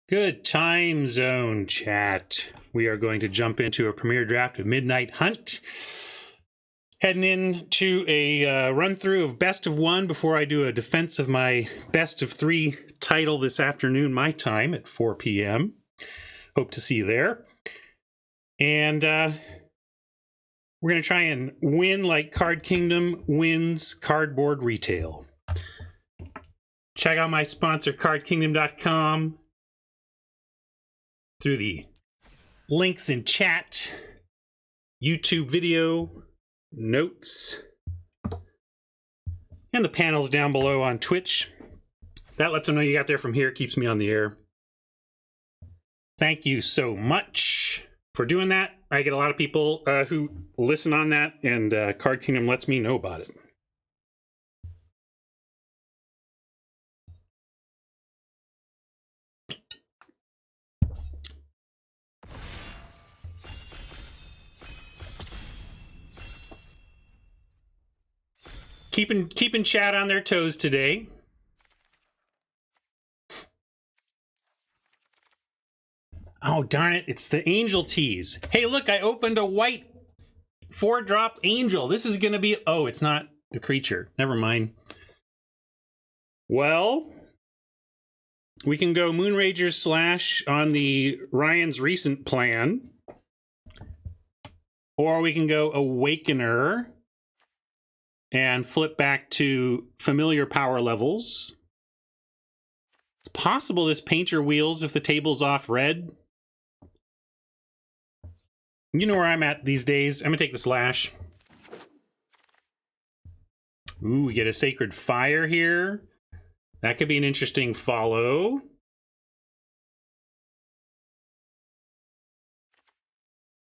Good time zone, chat. We are going to jump into a premiere draft of Midnight Hunt. Heading into a run-through of best of one before I do a defense of my best of three title this afternoon, my time, at 4 p.m. Hope to see you there. And we're going to try and win like Card Kingdom wins cardboard retail. Check out my sponsor, cardkingdom.com. Through the links in chat, YouTube video, notes, and the panels down below on Twitch. That lets them know you got there from here, keeps me on the air. Thank you so much for doing that. I get a lot of people who listen on that, and Card Kingdom lets me know about it. Keeping chat on their toes today. Oh, darn it. It's the Angel Tease. Hey, look, I opened a white 4-drop Angel. This is going to be... Oh, it's not a creature. Never mind. Well, we can go Moonrager Slash on the Ryan's Recent plan. Or we can go Awakener and flip back to familiar power levels. It's possible this Painter Wheels if the table's off red. You know where I'm at these days. I'm going to take the Slash. Ooh, we get a Sacred Fire here. That could be an interesting follow.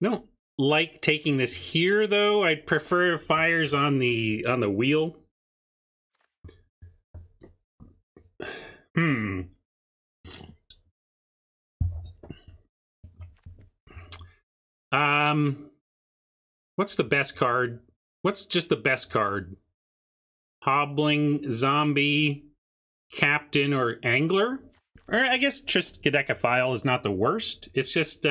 No. Like taking this here, though. I'd prefer fires on the wheel. What's the best card? What's just the best card? Hobbling, Zombie, Captain, or Angler? Or I guess Triskaidekaphile is not the worst. It's just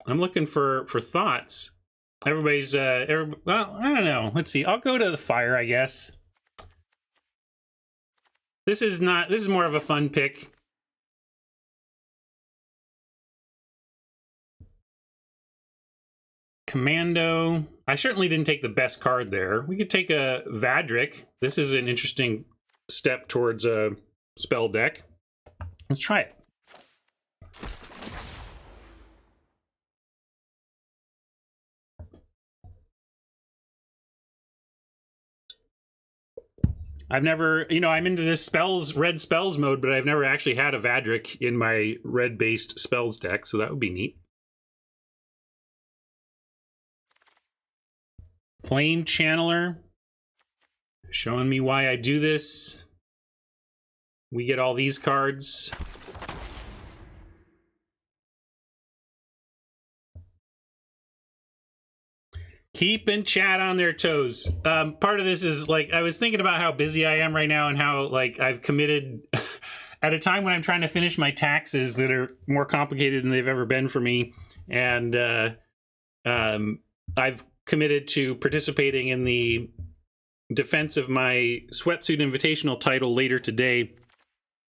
I'm looking for thoughts. Everybody's well, I don't know. Let's see. I'll go to the fire, I guess. This is more of a fun pick. Commando. I certainly didn't take the best card there. We could take a Vadric. This is an interesting step towards a spell deck. Let's try it. I've never, I'm into this red spells mode, but I've never actually had a Vadric in my red-based spells deck, so that would be neat. Flame Channeler. Showing me why I do this. We get all these cards. Keeping chat on their toes. Part of this is, I was thinking about how busy I am right now and how, I've committed... at a time when I'm trying to finish my taxes that are more complicated than they've ever been for me. And I've committed to participating in the defense of my Sweatsuit Invitational title later today.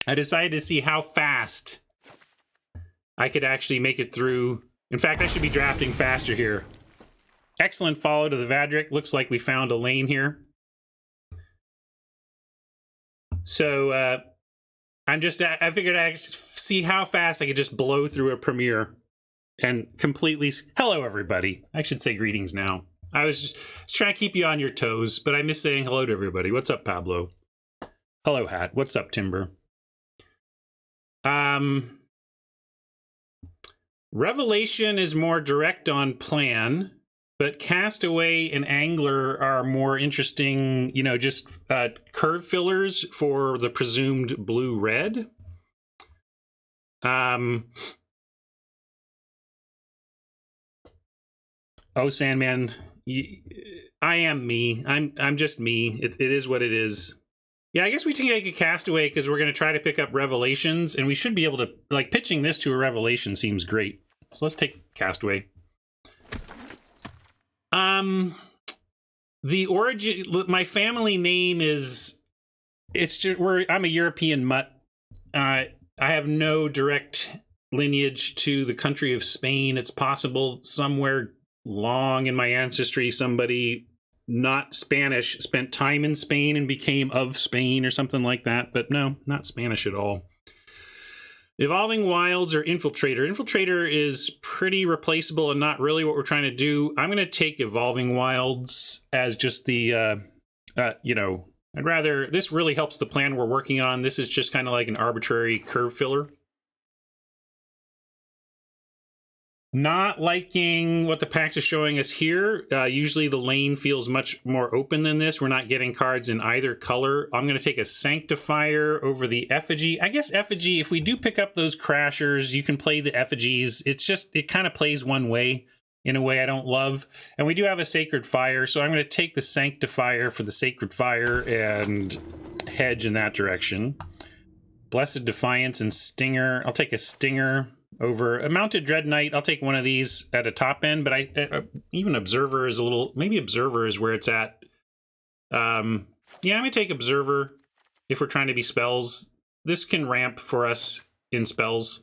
I decided to see how fast I could actually make it through. In fact, I should be drafting faster here. Excellent follow to the Vadric. Looks like we found a lane here. So I figured I'd see how fast I could just blow through a premiere and completely... Hello, everybody. I should say greetings now. I was just trying to keep you on your toes, but I miss saying hello to everybody. What's up, Pablo? Hello, Hat. What's up, Timber? Revelation is more direct on plan. But Castaway and Angler are more interesting, just curve fillers for the presumed blue-red. Oh, Sandman, I am me. I'm just me. It is what it is. Yeah, I guess we can take a Castaway because we're going to try to pick up Revelations, and we should be able to, like, pitching this to a Revelation seems great. So let's take Castaway. The origin, my family name is, it's just, I'm a European mutt. I have no direct lineage to the country of Spain. It's possible somewhere long in my ancestry, somebody not Spanish spent time in Spain and became of Spain or something like that. But no, not Spanish at all. Evolving Wilds or Infiltrator. Infiltrator is pretty replaceable and not really what we're trying to do. I'm going to take Evolving Wilds as just the, you know, I'd rather, this really helps the plan we're working on. This is just kind of like an arbitrary curve filler. Not liking what the packs are showing us here. Usually the lane feels much more open than this. We're not getting cards in either color. I'm going to take a Sanctifier over the Effigy. I guess Effigy, if we do pick up those Crashers, you can play the Effigies. It's just, it kind of plays one way in a way I don't love. And we do have a Sacred Fire, so I'm going to take the Sanctifier for the Sacred Fire and hedge in that direction. Blessed Defiance and Stinger. I'll take a Stinger over a Mounted Dread Knight. I'll take one of these at a top end, but even Observer is a little, maybe Observer is where it's at. Yeah, I'm gonna take Observer if we're trying to be spells. This can ramp for us in spells.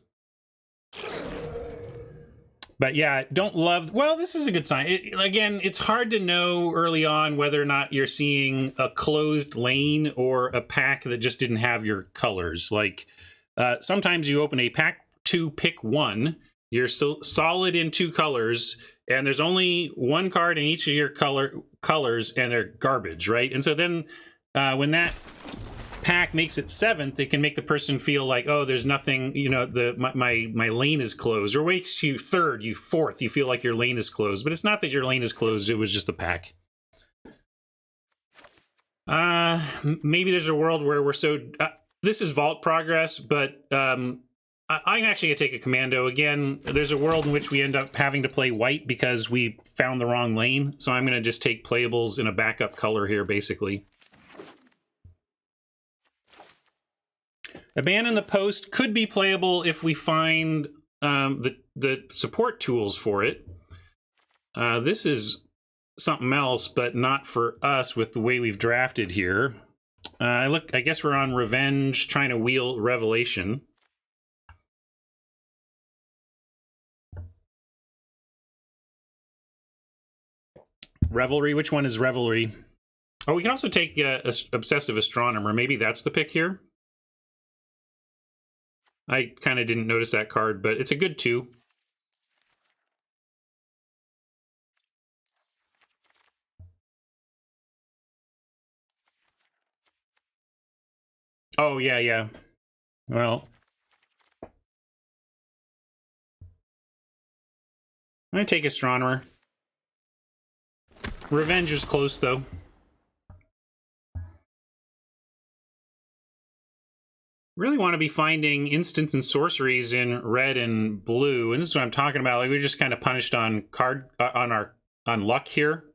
But yeah, don't love, well, this is a good sign. Again, it's hard to know early on whether or not you're seeing a closed lane or a pack that just didn't have your colors. Like, sometimes you open a pack to pick one, you're so solid in two colors, and there's only one card in each of your colors, and they're garbage, right? And so then when that pack makes it 7th, it can make the person feel like, oh, there's nothing, you know, my lane is closed, or makes you 3rd, you 4th, you feel like your lane is closed, but it's not that your lane is closed, it was just the pack. Maybe there's a world where we're so this is Vault Progress, but I'm actually going to take a Commando. Again, there's a world in which we end up having to play white because we found the wrong lane. So I'm going to just take playables in a backup color here, basically. Abandon the Post could be playable if we find the support tools for it. This is something else, but not for us with the way we've drafted here. I guess we're on Revenge, trying to wheel Revelation. Revelry, which one is Revelry? Oh, we can also take Obsessive Astronomer. Maybe that's the pick here. I kind of didn't notice that card, but it's a good 2. Oh, yeah, yeah. Well, I'm going to take Astronomer. Revenge is close, though. Really want to be finding instants and sorceries in red and blue, and this is what I'm talking about. Like, we're just kind of punished on on luck here.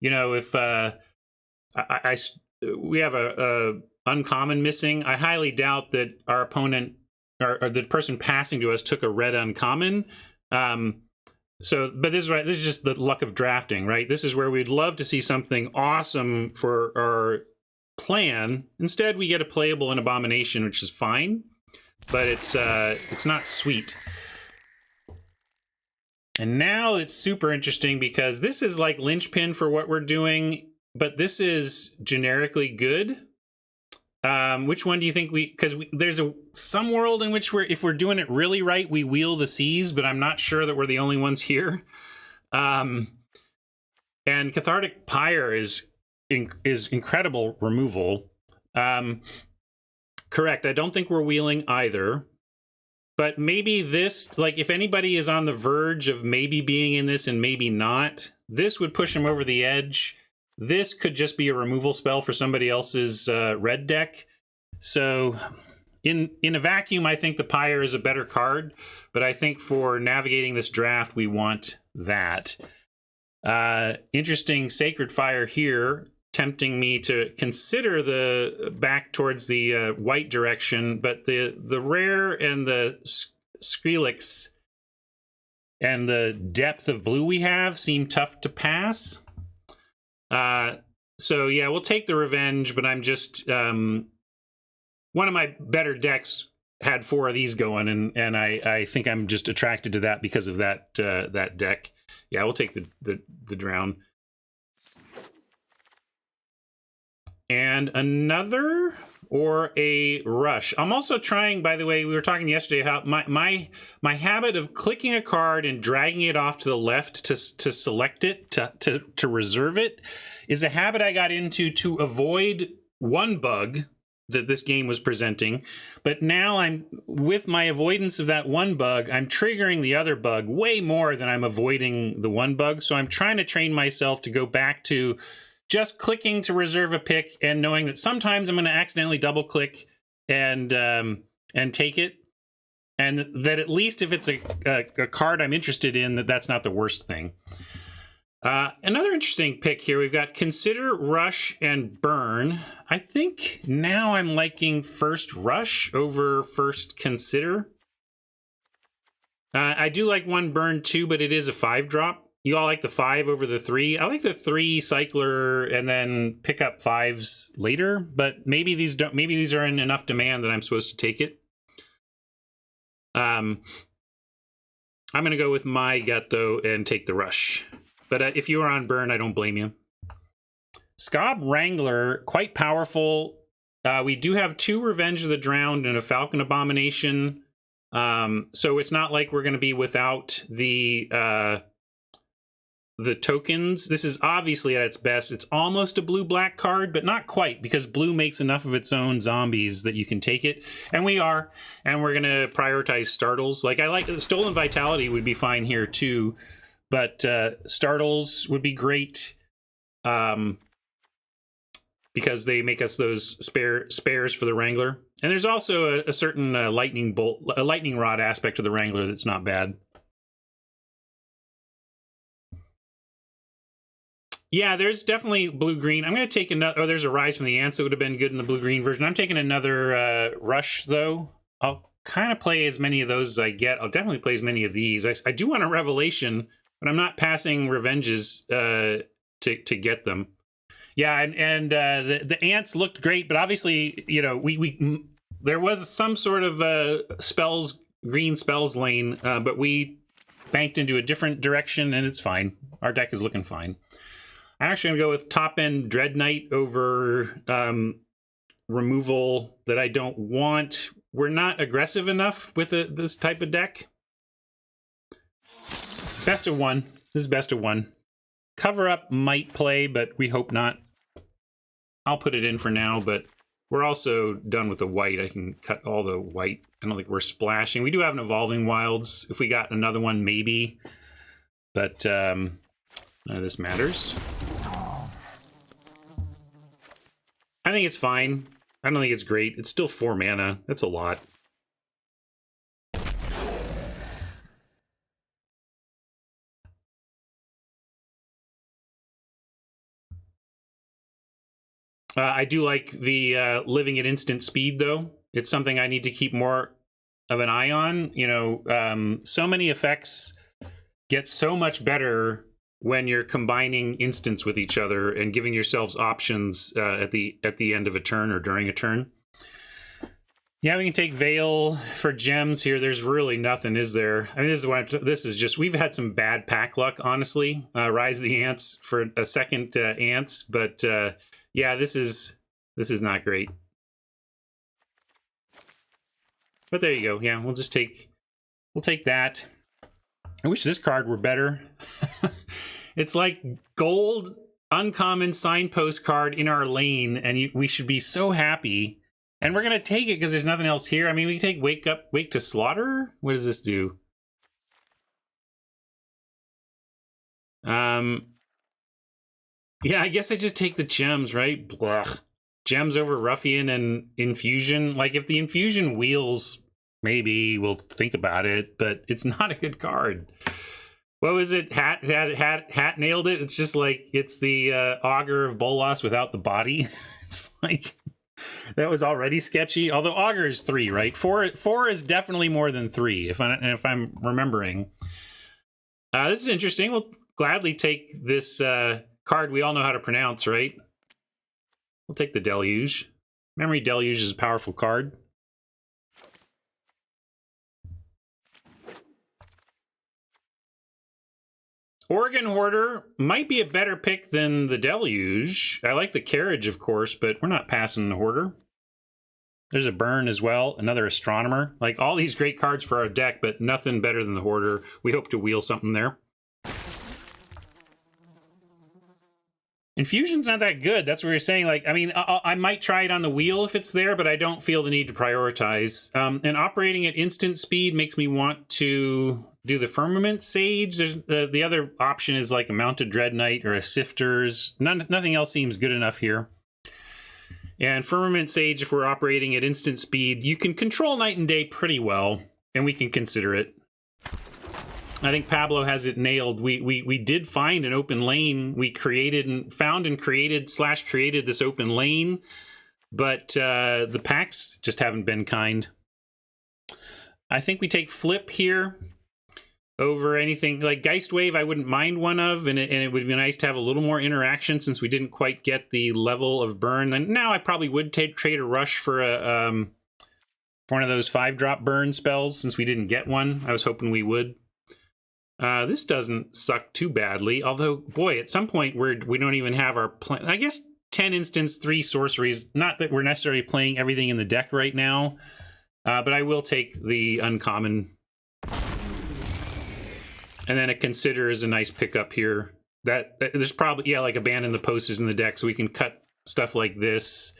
You know, if we have a uncommon missing, I highly doubt that our opponent or the person passing to us took a red uncommon. So, but this is right. This is just the luck of drafting, right? This is where we'd love to see something awesome for our plan. Instead, we get a playable and Abomination, which is fine, but it's not sweet. And now it's super interesting because this is like linchpin for what we're doing, but this is generically good. Which one do you think because there's some world in which if we're doing it really right, we wheel the seas, but I'm not sure that we're the only ones here. And Cathartic Pyre is incredible removal. Correct. I don't think we're wheeling either. But maybe this, like, if anybody is on the verge of maybe being in this and maybe not, this would push them over the edge. This could just be a removal spell for somebody else's red deck. So in a vacuum, I think the Pyre is a better card, but I think for navigating this draft, we want that. Interesting Sacred Fire here, tempting me to consider the back towards the white direction, but the rare and the Skrillex and the depth of blue we have seem tough to pass. So yeah, we'll take the revenge, but I'm just one of my better decks had 4 of these going, and I think I'm just attracted to that because of that that deck. Yeah, we'll take the drown. And another or a rush. I'm also trying, by the way, we were talking yesterday how my habit of clicking a card and dragging it off to the left to select it, to reserve it, is a habit I got into to avoid one bug that this game was presenting. But now I'm, with my avoidance of that one bug, I'm triggering the other bug way more than I'm avoiding the one bug. So I'm trying to train myself to go back to just clicking to reserve a pick and knowing that sometimes I'm going to accidentally double click and take it. And that at least if it's a card I'm interested in, that's not the worst thing. Another interesting pick here, we've got Consider, Rush, and Burn. I think now I'm liking first Rush over first Consider. I do like one Burn too, but it is a 5-drop. You all like the 5 over the 3. I like the 3 cycler and then pick up 5s later, but maybe these don't. Maybe these are in enough demand that I'm supposed to take it. I'm going to go with my gut though and take the Rush. But if you are on Burn, I don't blame you. Skob Wrangler, quite powerful. We do have 2 Revenge of the Drowned and a Falcon Abomination. So it's not like we're going to be without the tokens. This is obviously at its best. It's almost a blue-black card, but not quite, because blue makes enough of its own zombies that you can take it. And we are. And we're going to prioritize Startles. Like, I like Stolen Vitality would be fine here too. But Startles would be great because they make us those spares for the Wrangler. And there's also a certain lightning rod aspect to the Wrangler that's not bad. Yeah, there's definitely blue-green. I'm going to take another... Oh, there's a Rise from the Ants that would have been good in the blue-green version. I'm taking another Rush, though. I'll kind of play as many of those as I get. I'll definitely play as many of these. I do want a Revelation, but I'm not passing Revenges to get them. Yeah, and the Ants looked great, but obviously, you know, there was some sort of green spells lane, but we banked into a different direction, and it's fine. Our deck is looking fine. I'm actually going to go with top-end Dread Knight over removal that I don't want. We're not aggressive enough with this type of deck. Best of 1. This is best of 1. Cover Up might play, but we hope not. I'll put it in for now, but we're also done with the white. I can cut all the white. I don't think we're splashing. We do have an Evolving Wilds. If we got another one, maybe. But none of this matters. I think it's fine. I don't think it's great. It's still 4 mana. That's a lot. I do like the living at instant speed, though. It's something I need to keep more of an eye on. You know, so many effects get so much better when you're combining instants with each other and giving yourselves options at the end of a turn or during a turn. Yeah, we can take Veil for gems here. There's really nothing, is there? I mean, this is just, we've had some bad pack luck, honestly. Rise of the Ants for a second Ants, but yeah, this is not great. But there you go. Yeah, we'll take that. I wish this card were better. It's like gold uncommon signpost card in our lane, and we should be so happy. And we're gonna take it because there's nothing else here. I mean, we can take Wake to Slaughter. What does this do? Yeah, I guess I just take the gems, right? Blah. Gems over Ruffian and Infusion. Like, if the Infusion wheels, maybe we'll think about it, but it's not a good card. What was it? Hat nailed it. It's just like it's the augur of Bolas without the body. It's like that was already sketchy. Although augur is 3, right? Four is definitely more than 3, if I'm remembering. This is interesting. We'll gladly take this card we all know how to pronounce, right? We'll take the Deluge. Memory Deluge is a powerful card. Oregon Hoarder might be a better pick than the Deluge. I like the Carriage, of course, but we're not passing the Hoarder. There's a Burn as well, another Astronomer. Like, all these great cards for our deck, but nothing better than the Hoarder. We hope to wheel something there. Infusion's not that good. That's what you're saying. Like, I mean, I might try it on the wheel if it's there, but I don't feel the need to prioritize. And operating at instant speed makes me want to do the Firmament Sage. There's the other option is like a Mounted Dread Knight or a Sifters. Nothing else seems good enough here. And Firmament Sage, if we're operating at instant speed, you can control Night and Day pretty well, and we can consider it. I think Pablo has it nailed. We did find an open lane. We created this open lane, but the packs just haven't been kind. I think we take Flip here over anything like Geist Wave. I wouldn't mind one of, and it would be nice to have a little more interaction since we didn't quite get the level of burn. And now I probably would trade a Rush for one of those 5-drop burn spells since we didn't get one. I was hoping we would. This doesn't suck too badly, although, boy, at some point we don't even have our plan. I guess 10 instants, 3 sorceries. Not that we're necessarily playing everything in the deck right now, but I will take the uncommon. And then a Consider is a nice pickup here. That there's probably, yeah, like Abandon the Post is in the deck, so we can cut stuff like this.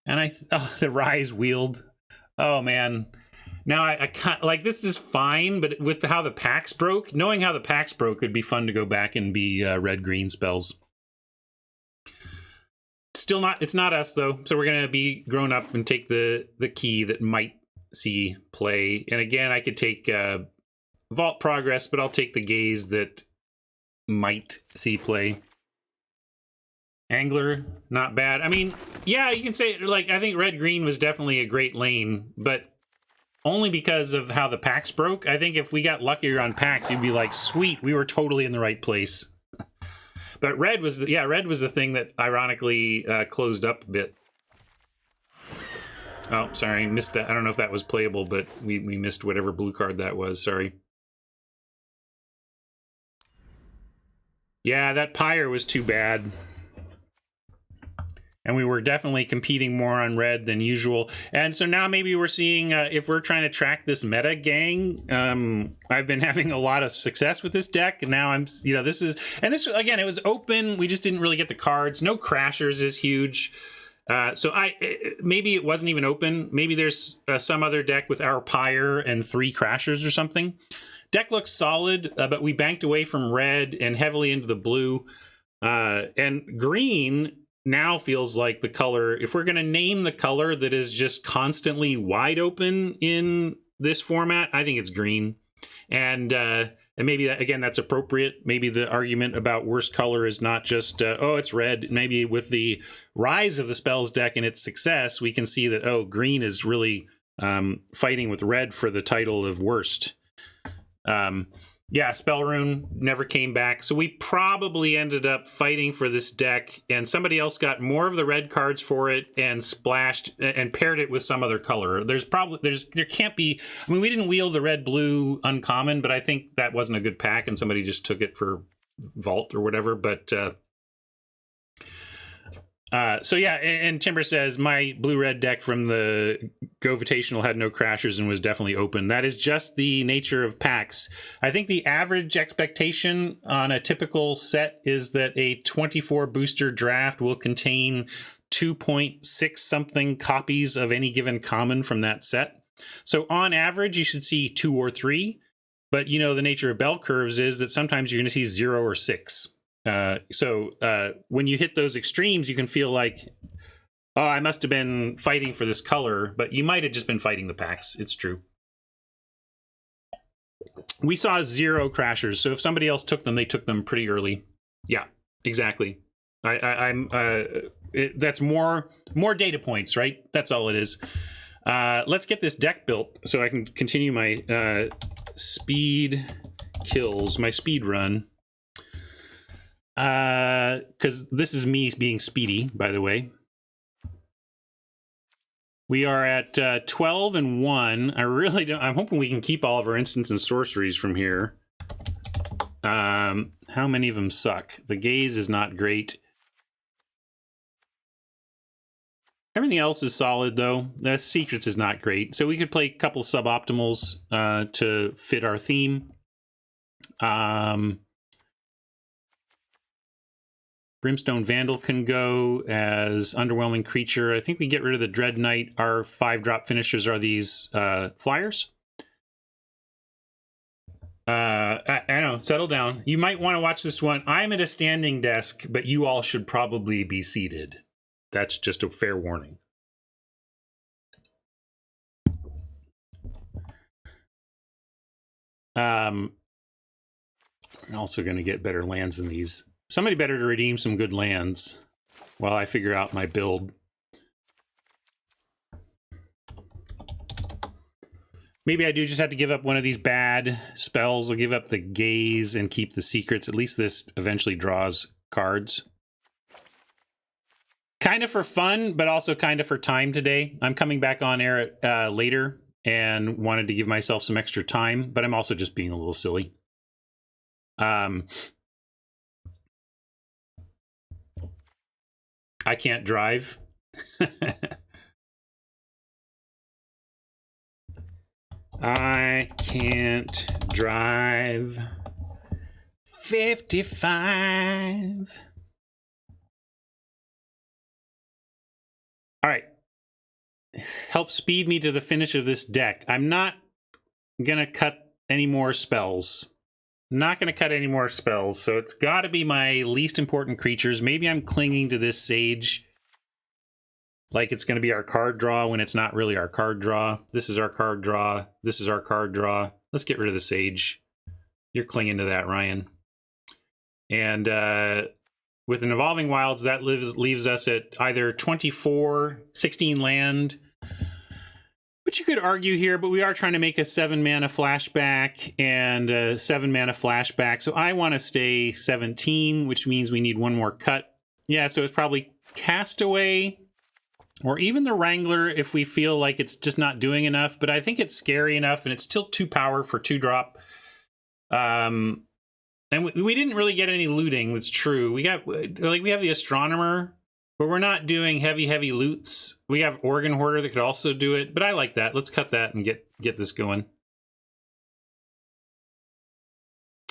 And the Rise Wield. Oh, man. Now, I can't, like, this is fine, but with how the packs broke, knowing how the packs broke, it'd be fun to go back and be red-green spells. Still not, it's not us, though, so we're going to be grown up and take the key that might see play. And again, I could take Vault Progress, but I'll take the Gaze that might see play. Angler, not bad. I mean, yeah, you can say, like, I think red-green was definitely a great lane, but only because of how the packs broke. I think if we got luckier on packs, you'd be like, sweet, we were totally in the right place. But red was the thing that ironically closed up a bit. Oh, sorry, missed that. I don't know if that was playable, but we missed whatever blue card that was. Sorry. Yeah, that Pyre was too bad. And we were definitely competing more on red than usual. And so now maybe we're seeing, if we're trying to track this meta gang, I've been having a lot of success with this deck. And now this again, it was open. We just didn't really get the cards. No Crashers is huge. So maybe it wasn't even open. Maybe there's some other deck with our Pyre and 3 Crashers or something. Deck looks solid, but we banked away from red and heavily into the blue. And green now feels like the color, if we're going to name the color that is just constantly wide open in this format, I think it's green. And maybe that, again, that's appropriate. Maybe the argument about worst color is not just, oh, it's red. Maybe with the rise of the spells deck and its success, we can see that, oh, green is really fighting with red for the title of worst. Yeah, Spell Rune never came back, so we probably ended up fighting for this deck, and somebody else got more of the red cards for it and splashed and paired it with some other color. There can't be. I mean, we didn't wheel the red-blue uncommon, but I think that wasn't a good pack, and somebody just took it for Vault or whatever. But so yeah, and Timber says my blue-red deck from the Go-Vitational had no Crashers and was definitely open. That is just the nature of packs. I think the average expectation on a typical set is that a 24 booster draft will contain 2.6 something copies of any given common from that set. So on average, you should see 2 or 3. But you know, the nature of bell curves is that sometimes you're going to see 0 or 6. So when you hit those extremes, you can feel like, oh, I must have been fighting for this color, but you might have just been fighting the packs. It's true. We saw 0 crashers, so if somebody else took them, they took them pretty early. Yeah, exactly. That's more data points, right? That's all it is. Let's get this deck built so I can continue my speed kills, my speed run. Because this is me being speedy, by the way. We are at 12 and 1. I'm hoping we can keep all of our instants and sorceries from here. How many of them suck? The gaze is not great. Everything else is solid, though. The secrets is not great. So we could play a couple of suboptimals to fit our theme. Brimstone Vandal can go as underwhelming creature. I think we get rid of the Dread Knight. Our 5-drop finishers are these flyers. I know, settle down. You might want to watch this one. I'm at a standing desk, but you all should probably be seated. That's just a fair warning. I'm also going to get better lands than these. Somebody better to redeem some good lands while I figure out my build. Maybe I do just have to give up one of these bad spells. I'll give up the gaze and keep the secrets. At least this eventually draws cards. Kind of for fun, but also kind of for time today. I'm coming back on air later and wanted to give myself some extra time, but I'm also just being a little silly. I can't drive. I can't drive. 55. All right. Help speed me to the finish of this deck. I'm not going to cut any more spells. Not going to cut any more spells, so it's got to be my least important creatures. Maybe I'm clinging to this Sage like it's going to be our card draw when it's not really our card draw. This is our card draw. This is our card draw. Let's get rid of the Sage. You're clinging to that, Ryan. And with an Evolving Wilds, that leaves us at either 24, 16 land, which you could argue here, but we are trying to make a 7-mana flashback and a 7-mana flashback. So I want to stay 17, which means we need one more cut. Yeah, so it's probably Castaway or even the Wrangler if we feel like it's just not doing enough. But I think it's scary enough, and it's still 2 power for 2-drop. And we didn't really get any looting. It's true. We have the Astronomer, but we're not doing heavy loots. We have Organ Hoarder that could also do it, but I like that. Let's cut that and get this going.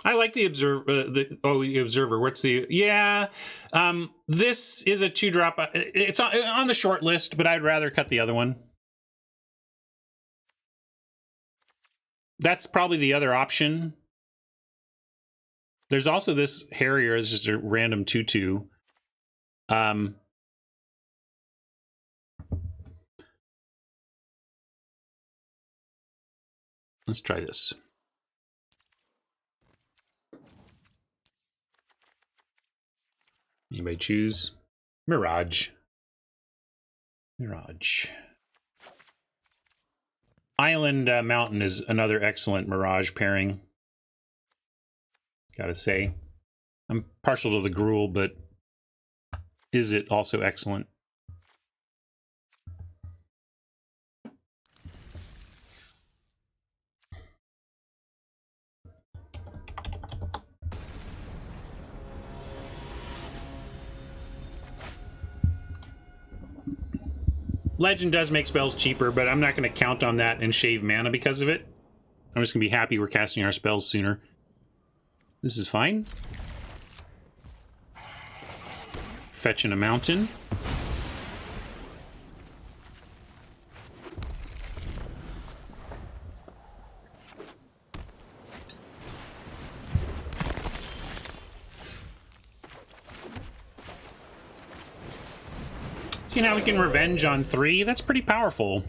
I like the Observer. The Observer. What's the... Yeah. This is a 2-drop. It's on the short list, but I'd rather cut the other one. That's probably the other option. There's also this Harrier. It's just a random 2/2. Let's try this. Anybody choose? Mirage. Island Mountain is another excellent Mirage pairing. Gotta say. I'm partial to the Gruul, but is it also excellent? Legend does make spells cheaper, but I'm not going to count on that and shave mana because of it. I'm just going to be happy we're casting our spells sooner. This is fine. Fetching a mountain. See how we can revenge on 3? That's pretty powerful.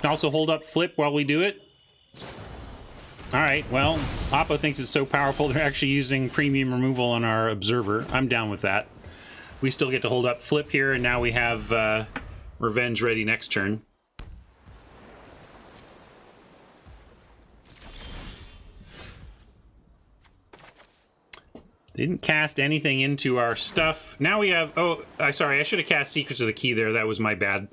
Can also hold up flip while we do it. All right, well, Oppo thinks it's so powerful they're actually using premium removal on our observer. I'm down with that. We still get to hold up flip here, and now we have revenge ready next turn. Didn't cast anything into our stuff. Now we have... Oh, sorry, I should have cast Secrets of the Key there. That was my bad.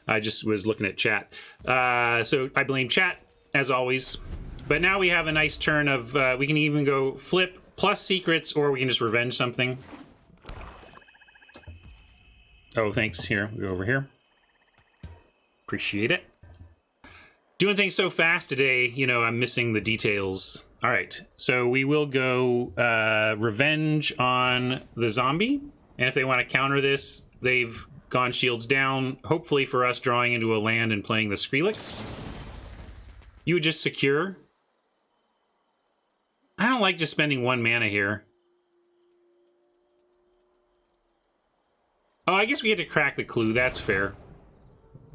I just was looking at chat. So I blame chat, as always. But now we have a nice turn of... we can even go flip plus secrets, or we can just revenge something. Oh, thanks. Here, we go over here. Appreciate it. Doing things so fast today, you know, I'm missing the details. All right, so we will go revenge on the zombie. And if they want to counter this, they've gone shields down, hopefully for us drawing into a land and playing the Skrillex. You would just secure. I don't like just spending 1 mana here. Oh, I guess we had to crack the clue. That's fair.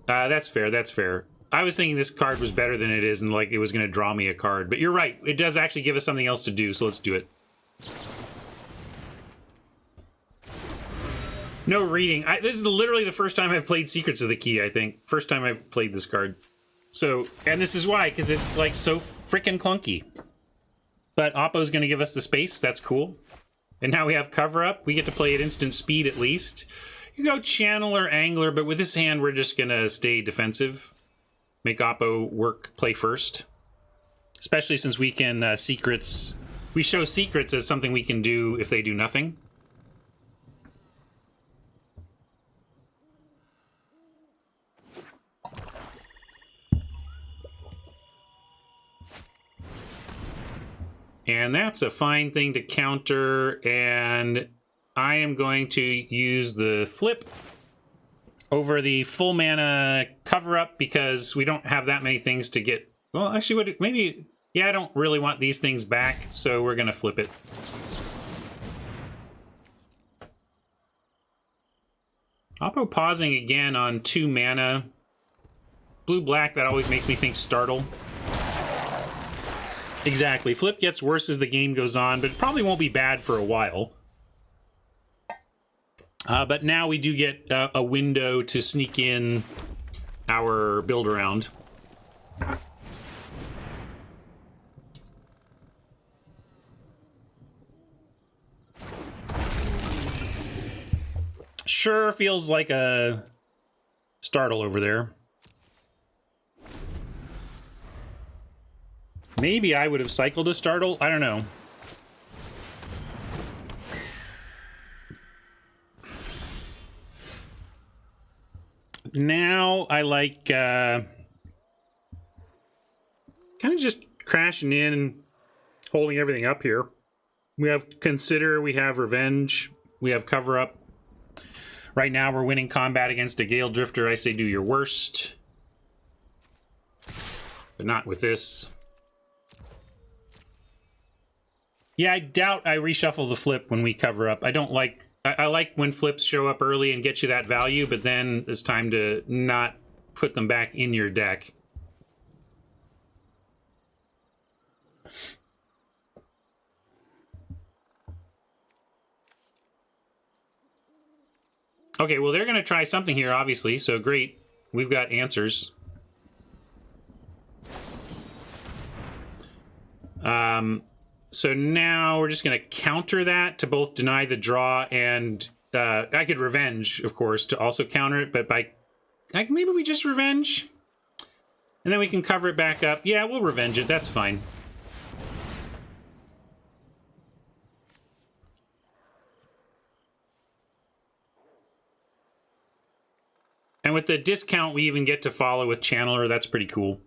That's fair, that's fair. I was thinking this card was better than it is and like it was going to draw me a card. But you're right. It does actually give us something else to do, so let's do it. No reading. This is literally the first time I've played Secrets of the Key, I think. First time I've played this card. So, and this is why, because it's like so freaking clunky. But Oppo's going to give us the space. That's cool. And now we have cover up. We get to play at instant speed at least. You go Channel or Angler, but with this hand, we're just going to stay defensive. Make Oppo play first. Especially since we can secrets. We show secrets as something we can do if they do nothing. And that's a fine thing to counter, and I am going to use the flip over the full mana cover up because we don't have that many things to get. Well, actually, maybe, yeah, I don't really want these things back, so we're going to flip it. Oppo pausing again on 2 mana. Blue-black, that always makes me think Startle. Exactly. Flip gets worse as the game goes on, but it probably won't be bad for a while. But now we do get a window to sneak in our build around. Sure feels like a startle over there. Maybe I would have cycled a startle. I don't know. Now I like kind of just crashing in and holding everything up here. We have Consider, we have Revenge, we have Cover Up. Right now we're winning combat against a Gale Drifter. I say do your worst. But not with this. Yeah, I doubt I reshuffle the flip when we cover up. I don't like... I like when flips show up early and get you that value, but then it's time to not put them back in your deck. Okay, well, they're going to try something here, obviously, so great. We've got answers. So now we're just going to counter that to both deny the draw and I could Revenge, of course, to also counter it, but maybe we just Revenge? And then we can cover it back up. Yeah, we'll Revenge it. That's fine. And with the discount, we even get to follow with Channeler. That's pretty cool.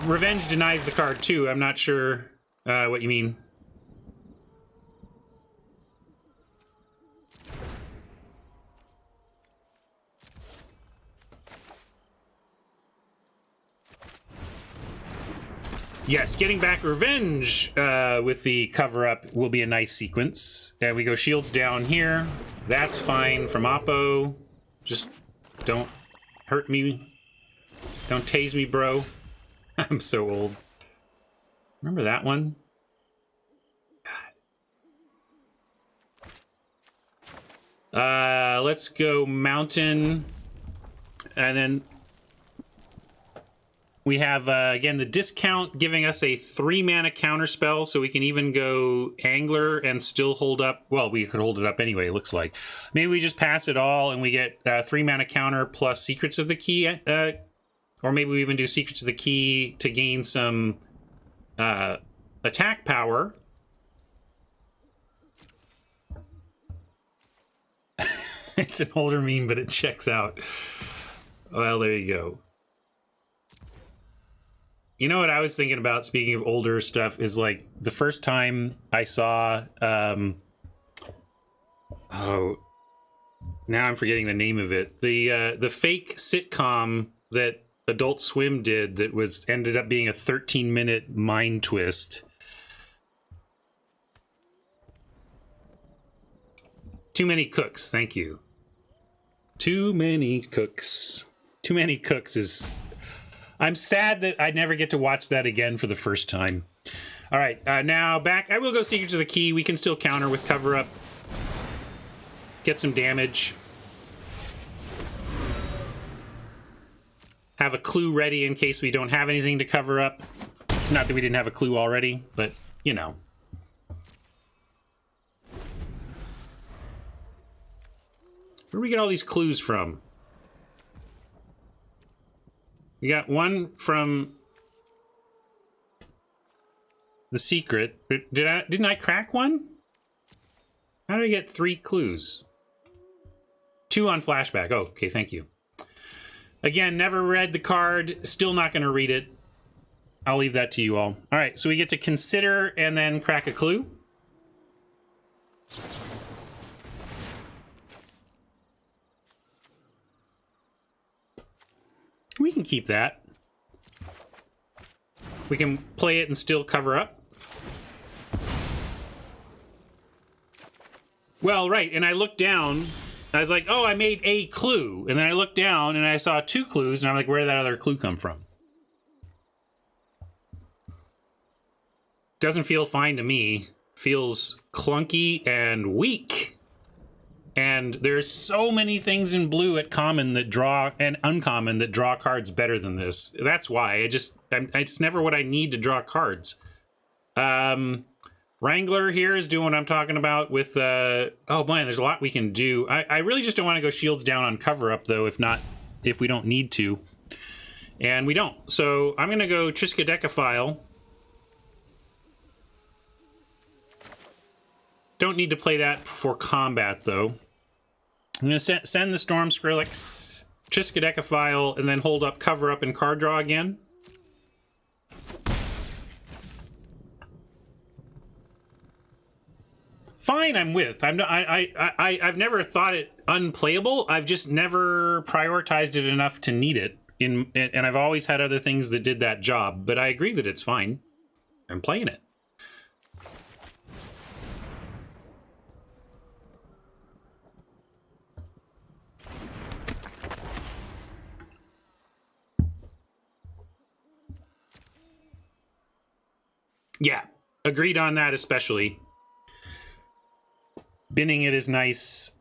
Revenge denies the card, too. I'm not sure what you mean. Yes, getting back Revenge with the cover-up will be a nice sequence. And we go shields down here. That's fine from Oppo. Just don't hurt me. Don't tase me, bro. I'm so old. Remember that one? Let's go mountain. And then we have, again, the discount giving us a 3-mana counter spell, so we can even go angler and still hold up. Well, we could hold it up anyway, it looks like. Maybe we just pass it all and we get 3-mana counter plus Secrets of the Key. Or maybe we even do Secrets of the Key to gain some attack power. It's an older meme, but it checks out. Well, there you go. You know what I was thinking about, speaking of older stuff, is like the first time I saw... oh, now I'm forgetting the name of it. The fake sitcom that Adult Swim did that ended up being a 13-minute mind twist. Too Many Cooks, thank you. Too Many Cooks. Too Many Cooks is... I'm sad that I never get to watch that again for the first time. All right, now back. I will go Secrets of the Key. We can still counter with Cover Up. Get some damage. Have a clue ready in case we don't have anything to cover up. Not that we didn't have a clue already, but, you know. Where do we get all these clues from? We got one from the secret. Didn't I crack one? How did I get 3 clues? 2 on flashback. Oh, okay, thank you. Again, never read the card. Still not going to read it. I'll leave that to you all. All right, so we get to consider and then crack a clue. We can keep that. We can play it and still cover up. Well, right, and I looked down. I was like, oh, I made a clue. And then I looked down and I saw 2 clues, and I'm like, where did that other clue come from? Doesn't feel fine to me. Feels clunky and weak. And there's so many things in blue at common that draw, and uncommon that draw cards better than this. That's why. It's never what I need to draw cards. Wrangler here is doing what I'm talking about with, oh man, there's a lot we can do. I really just don't want to go shields down on Cover Up, though, if we don't need to. And we don't. So I'm going to go Triskaidekaphile. Don't need to play that for combat, though. I'm going to send the Storm Skrillex, Triskaidekaphile, and then hold up, Cover Up, and card draw again. Fine, I'm with. I've never thought it unplayable. I've just never prioritized it enough to need it. And I've always had other things that did that job. But I agree that it's fine. I'm playing it. Yeah, agreed on that especially. Binning it is nice.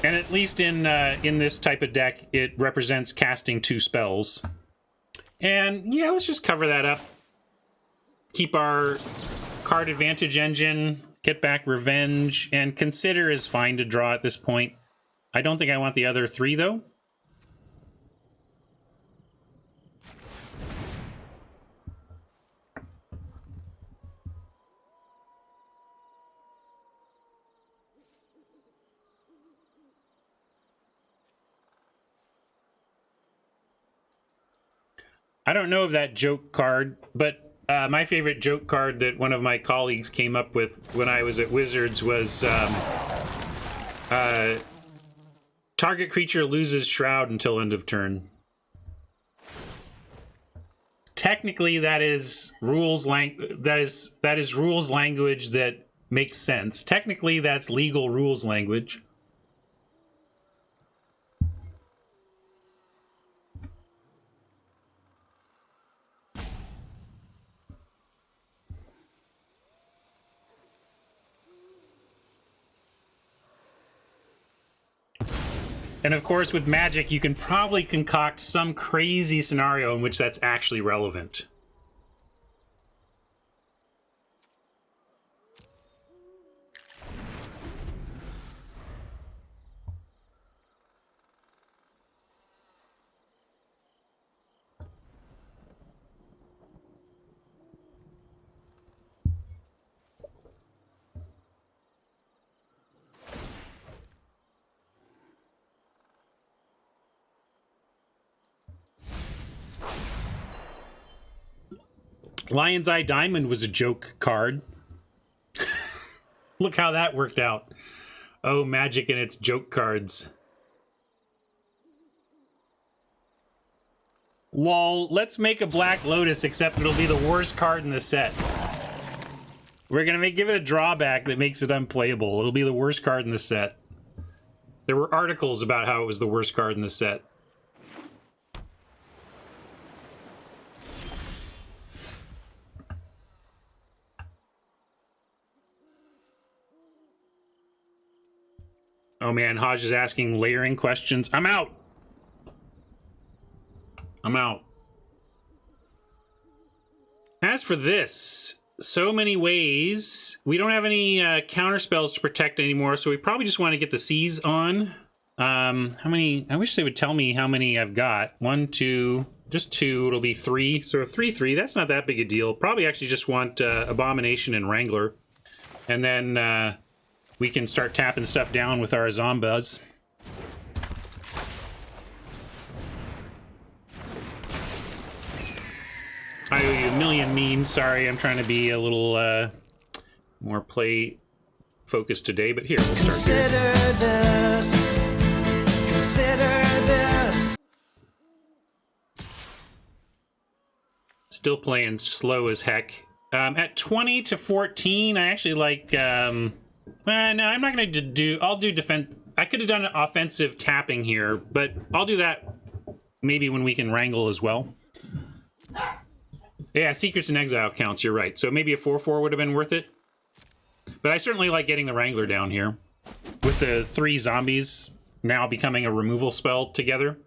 And at least in this type of deck, it represents casting 2 spells. And yeah, let's just cover that up. Keep our card advantage engine, get back Revenge, and Consider is fine to draw at this point. I don't think I want the other 3, though. I don't know of that joke card, but my favorite joke card that one of my colleagues came up with when I was at Wizards was target creature loses Shroud until end of turn. Technically, that is rules rules language that makes sense. Technically, that's legal rules language. And of course, with Magic, you can probably concoct some crazy scenario in which that's actually relevant. Lion's Eye Diamond was a joke card. Look how that worked out. Oh, Magic and its joke cards. Lol, let's make a Black Lotus, except it'll be the worst card in the set. We're gonna give it a drawback that makes it unplayable. It'll be the worst card in the set. There were articles about how it was the worst card in the set. Oh man, Hodge is asking layering questions. I'm out! I'm out. As for this, so many ways. We don't have any counter spells to protect anymore, so we probably just want to get the Seize on. How many? I wish they would tell me how many I've got. 1, 2, just 2. It'll be 3. So 3, 3. That's not that big a deal. Probably actually just want Abomination and Wrangler. And then we can start tapping stuff down with our Zombas. I owe you a million memes. Sorry, I'm trying to be a little more play focused today, but here, we'll start Consider here. this. Consider this. Still playing slow as heck. At 20 to 14, I actually like... no, I'm not going to do... I'll do defense... I could have done an offensive tapping here, but I'll do that maybe when we can wrangle as well. Yeah, Secrets in Exile counts, you're right. So maybe a 4-4 would have been worth it. But I certainly like getting the Wrangler down here. With the 3 zombies now becoming a removal spell together.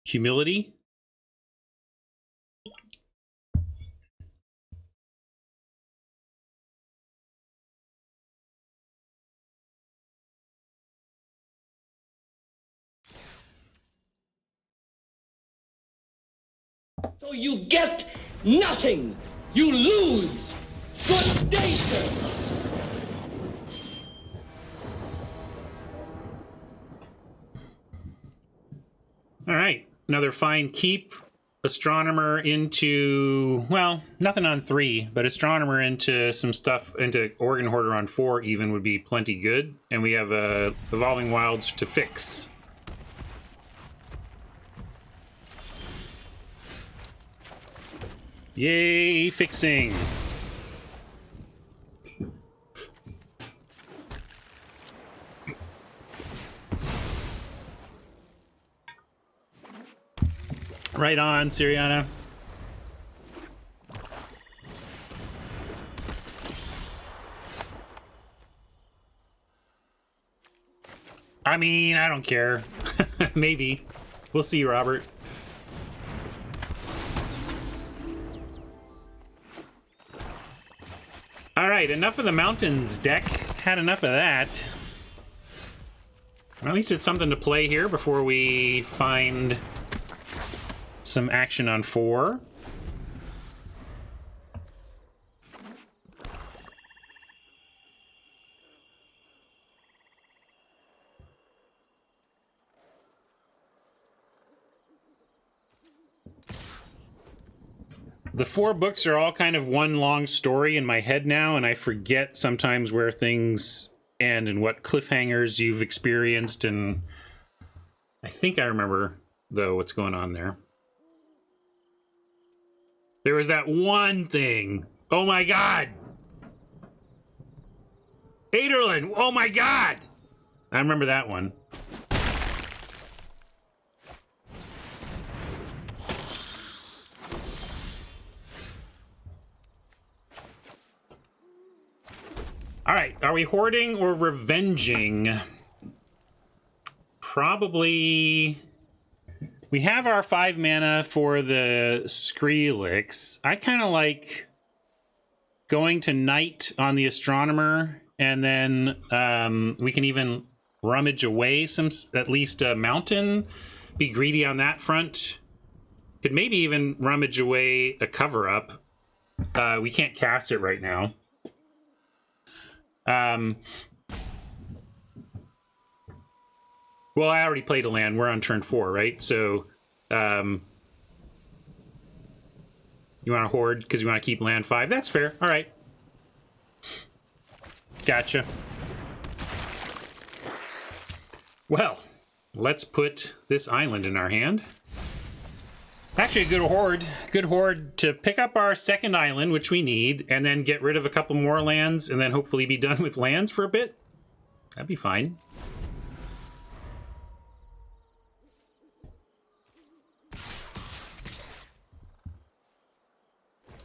Humility. So you get nothing. You lose. Good day, sir. All right. Another fine keep. Astronomer into, well, nothing on 3, but Astronomer into some stuff, into Organ Hoarder on 4 even would be plenty good. And we have Evolving Wilds to fix. Yay, fixing. Right on, Siriana. I mean, I don't care. Maybe. We'll see, Robert. All right, enough of the mountains deck. Had enough of that. Well, at least it's something to play here before we find some action on 4. The 4 books are all kind of one long story in my head now, and I forget sometimes where things end and what cliffhangers you've experienced, and I think I remember, though, what's going on there. There was that one thing. Oh my god! Aderlin! Oh my god! I remember that one. Alright, are we hoarding or revenging? Probably... We have our 5 mana for the Skrillex. I kind of like going to Knight on the Astronomer, and then we can even rummage away some, at least a Mountain. Be greedy on that front. Could maybe even rummage away a cover-up. We can't cast it right now. Well, I already played a land. We're on turn 4, right? So, you want to hoard because you want to keep land 5? That's fair. All right. Gotcha. Well, let's put this island in our hand. Actually, a good hoard. Good hoard to pick up our second island, which we need, and then get rid of a couple more lands, and then hopefully be done with lands for a bit. That'd be fine.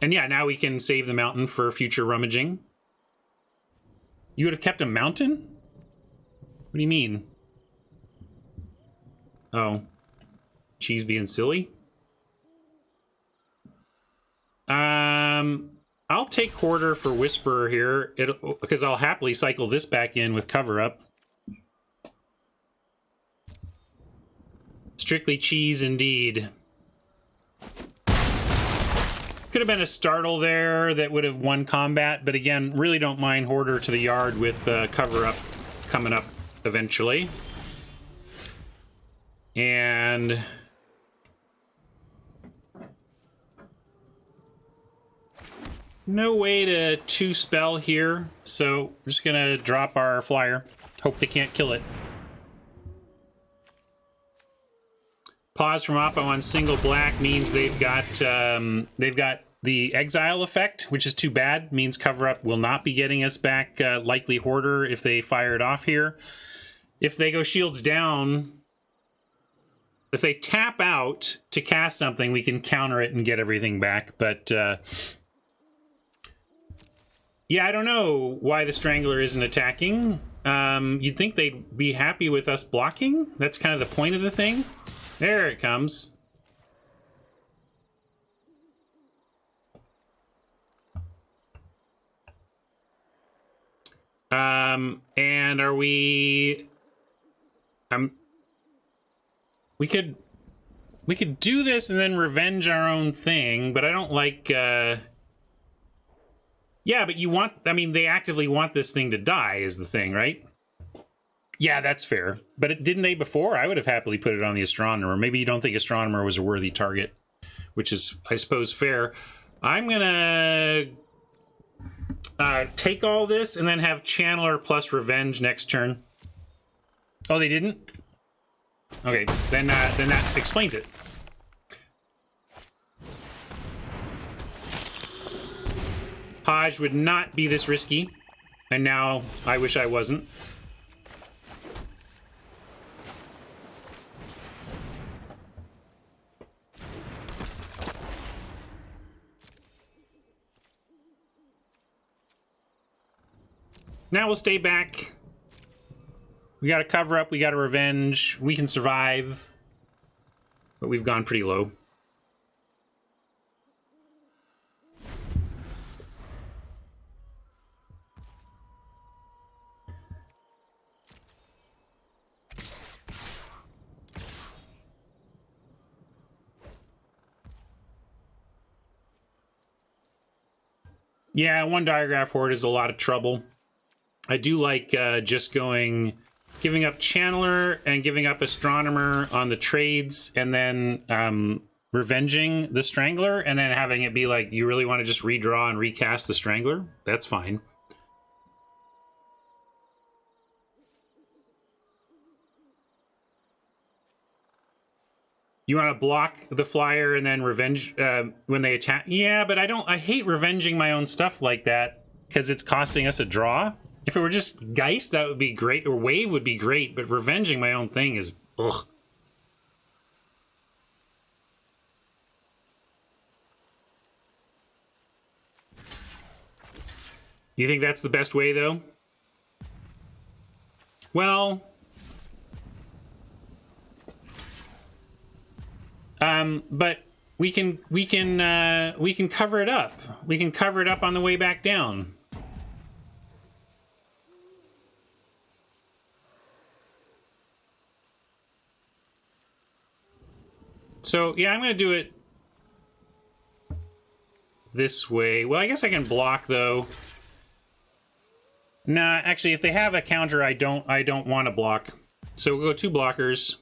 And yeah, now we can save the mountain for future rummaging. You would have kept a mountain? What do you mean? Oh. Cheese being silly? I'll take Hoarder for Whisperer here, because I'll happily cycle this back in with Cover Up. Strictly cheese indeed. Could have been a Startle there that would have won combat, but again, really don't mind Hoarder to the yard with Cover Up coming up eventually. And no way to 2-spell here, so we're just gonna drop our flyer. Hope they can't kill it. Pause from Oppo on single black means they've got the exile effect, which is too bad. Means Cover Up will not be getting us back likely Hoarder if they fire it off here. If they go shields down, if they tap out to cast something, we can counter it and get everything back. But yeah, I don't know why the Strangler isn't attacking. You'd think they'd be happy with us blocking. That's kind of the point of the thing. There it comes. And are we... we could do this and then revenge our own thing, but I don't like... Yeah, but you want... I mean, they actively want this thing to die is the thing, right? Yeah, that's fair. But didn't they before? I would have happily put it on the Astronomer. Maybe you don't think Astronomer was a worthy target, which is, I suppose, fair. I'm gonna take all this and then have Channeler plus Revenge next turn. Oh, they didn't? Okay, then that explains it. Hajj would not be this risky, and now I wish I wasn't. Now we'll stay back. We got to Cover Up, we got to Revenge. We can survive, but we've gone pretty low. Yeah, one Diagraph Horde is a lot of trouble. I do like just giving up Channeler and giving up Astronomer on the trades, and then revenging the Strangler, and then having it be like, you really want to just redraw and recast the Strangler? That's fine. You want to block the flyer and then revenge when they attack? Yeah, but I hate revenging my own stuff like that because it's costing us a draw. If it were just Geist, that would be great, or Wave would be great, but revenging my own thing is ugh. You think that's the best way, though? Well, but we can cover it up. We can cover it up on the way back down. So yeah, I'm gonna do it this way. Well, I guess I can block though. Nah, actually, if they have a counter, I don't want to block. So we'll go 2 blockers.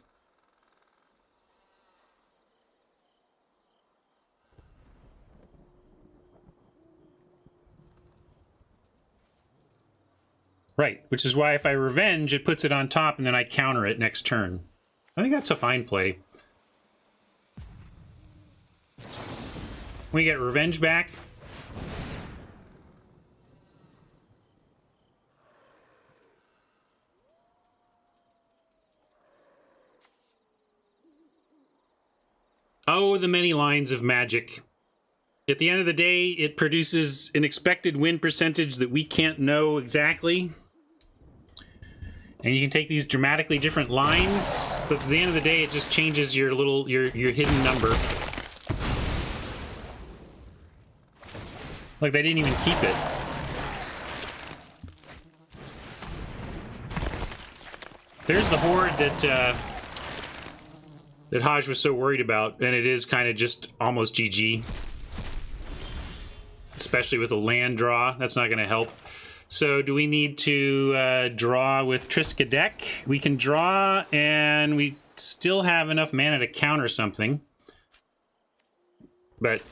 Right, which is why if I revenge, it puts it on top, and then I counter it next turn. I think that's a fine play. We get revenge back. Oh, the many lines of magic. At the end of the day, it produces an expected win percentage that we can't know exactly. And you can take these dramatically different lines, but at the end of the day, it just changes your hidden number. Like, they didn't even keep it. There's the horde that Hodge was so worried about, and it is kind of just almost GG. Especially with a land draw, that's not going to help. So do we need to draw with Triskaidek? We can draw, and we still have enough mana to counter something. But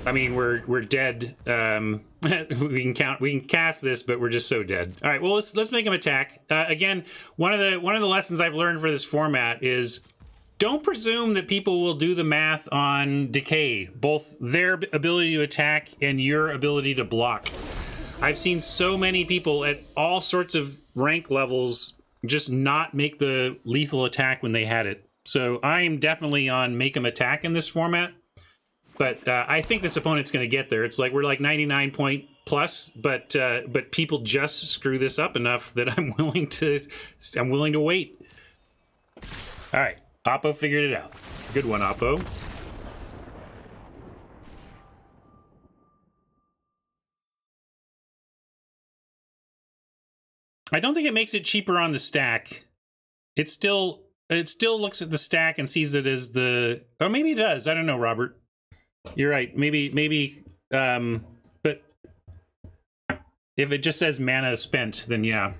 I mean, we're dead. We can cast this, but we're just so dead. All right, well let's make him attack. Again, one of the lessons I've learned for this format is don't presume that people will do the math on decay, both their ability to attack and your ability to block. I've seen so many people at all sorts of rank levels just not make the lethal attack when they had it. So I am definitely on make them attack in this format. But I think this opponent's going to get there. It's like we're like 99 point plus, but people just screw this up enough that I'm willing to wait. All right, Oppo figured it out. Good one, Oppo. I don't think it makes it cheaper on the stack. It still looks at the stack and sees it as the... Or maybe it does. I don't know, Robert. You're right. Maybe, but if it just says mana spent, then yeah,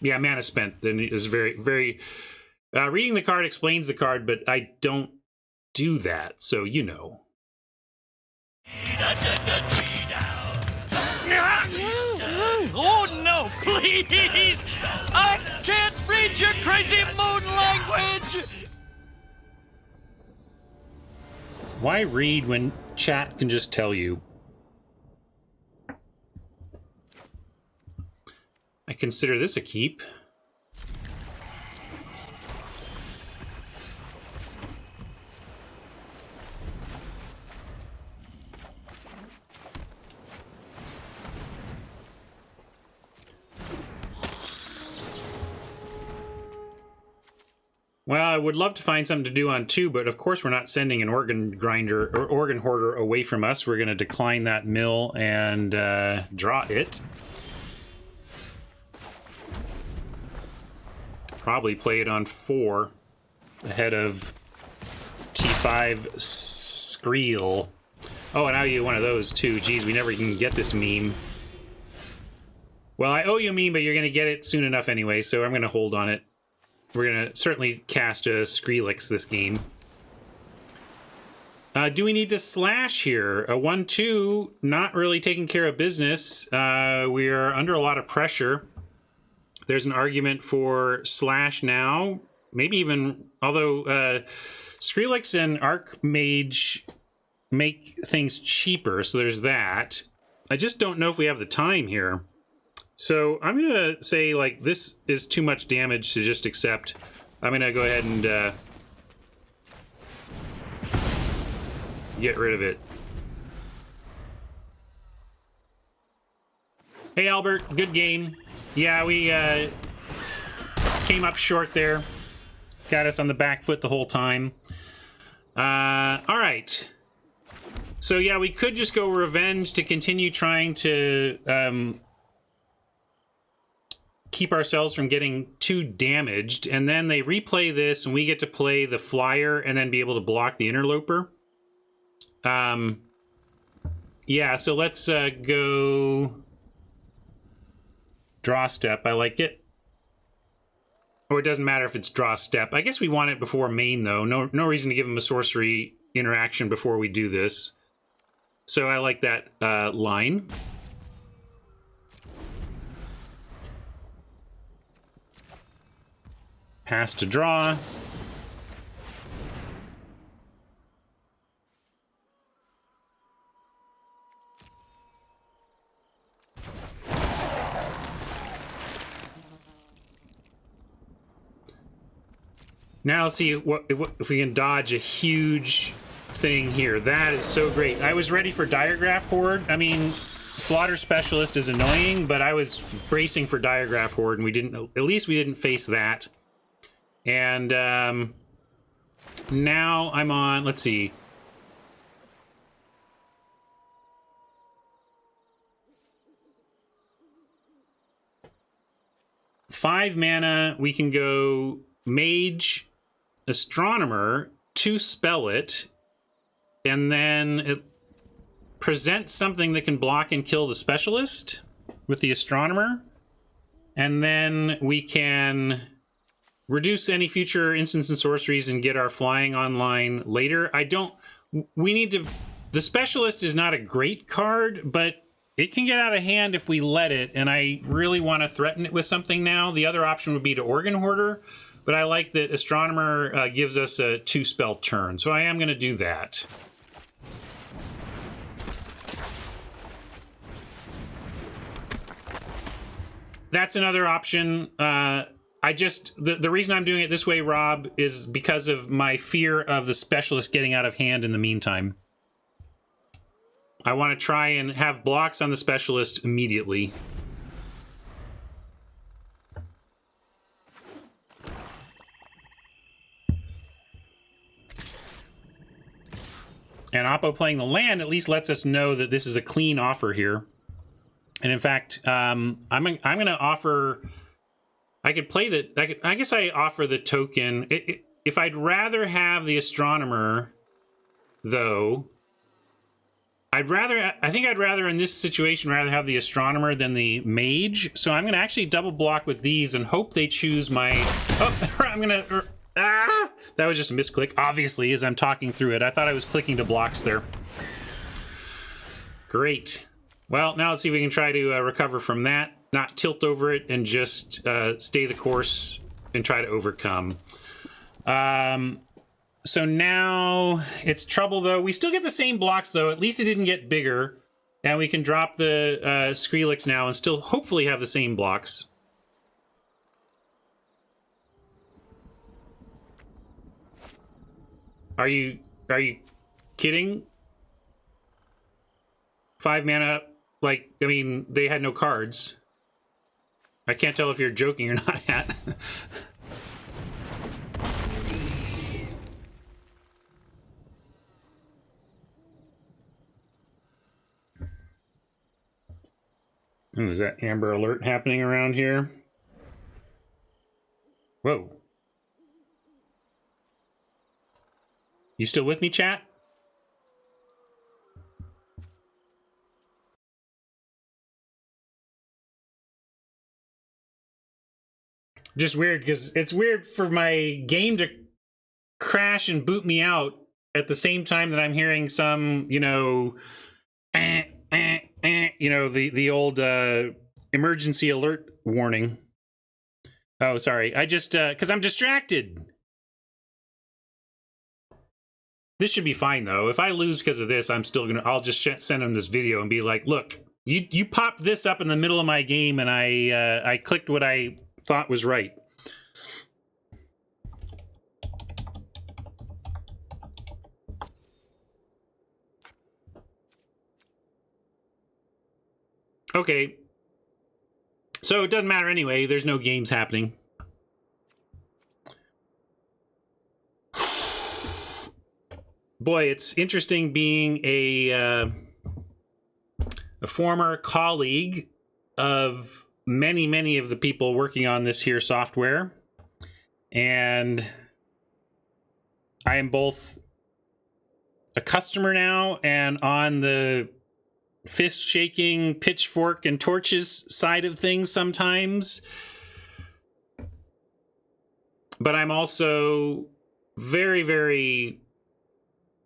mana spent, then it is very, very, reading the card explains the card, but I don't do that. So, you know. Oh no, please! I can't read your crazy moon language! Why read when chat can just tell you? I consider this a keep. Well, I would love to find something to do on 2, but of course we're not sending an organ grinder or organ hoarder away from us. We're going to decline that mill and draw it. Probably play it on 4 ahead of T5 Screel. Oh, and I owe you one of those too. Geez, we never can get this meme. Well, I owe you a meme, but you're going to get it soon enough anyway, so I'm going to hold on it. We're going to certainly cast a Skrillex this game. Do we need to slash here? A 1-2, not really taking care of business. We are under a lot of pressure. There's an argument for slash now. Maybe even, although Skrillex and Archmage make things cheaper, so there's that. I just don't know if we have the time here. So I'm going to say, like, this is too much damage to just accept. I'm going to go ahead and get rid of it. Hey, Albert, good game. Yeah, we came up short there. Got us on the back foot the whole time. All right. So, yeah, we could just go Revenge to continue trying to keep ourselves from getting too damaged. And then they replay this, and we get to play the Flyer and then be able to block the Interloper. Yeah, so let's go Draw Step. I like it. Or it doesn't matter if it's Draw Step. I guess we want it before main, though. No reason to give him a sorcery interaction before we do this. So I like that line. Pass to draw. Now let's see if we can dodge a huge thing here. That is so great. I was ready for Diregraph Horde. I mean, Slaughter Specialist is annoying, but I was bracing for Diregraph Horde, and we didn't. At least we didn't face that. And now I'm on. Let's see. Five mana. We can go Mage, Astronomer, to spell it, and then it presents something that can block and kill the Specialist with the Astronomer, and then we can reduce any future instants and sorceries and get our flying online later. We need to... The Specialist is not a great card, but it can get out of hand if we let it, and I really want to threaten it with something now. The other option would be to Organ Hoarder, but I like that Astronomer gives us a 2-spell turn, so I am going to do that. That's another option. The reason I'm doing it this way, Rob, is because of my fear of the Specialist getting out of hand in the meantime. I want to try and have blocks on the Specialist immediately. And Oppo playing the land at least lets us know that this is a clean offer here. And in fact, I'm going to offer... I could play the... I guess I offer the token. If I'd rather have the Astronomer, though... I think I'd rather, in this situation, rather have the Astronomer than the Mage. So I'm going to actually double block with these and hope they choose my... Oh, I'm going to... That was just a misclick, obviously, as I'm talking through it. I thought I was clicking to blocks there. Great. Well, now let's see if we can try to recover from that. Not tilt over it and just stay the course and try to overcome. So now it's trouble, though. We still get the same blocks, though. At least it didn't get bigger. And we can drop the Skrillex now and still hopefully have the same blocks. Are you kidding? 5 mana, like, I mean, they had no cards. I can't tell if you're joking or not, Hat. Ooh, is that Amber Alert happening around here? Whoa. You still with me, chat? Just weird, because it's weird for my game to crash and boot me out at the same time that I'm hearing some, you know, the old emergency alert warning. Oh, sorry. I just, because I'm distracted. This should be fine though. If I lose because of this, I'll just send him this video and be like, look, you popped this up in the middle of my game and I clicked what I thought was right. Okay. So it doesn't matter anyway. There's no games happening. Boy, it's interesting being a former colleague of many of the people working on this here software. And I am both a customer now and on the fist shaking, pitchfork and torches side of things sometimes. But I'm also very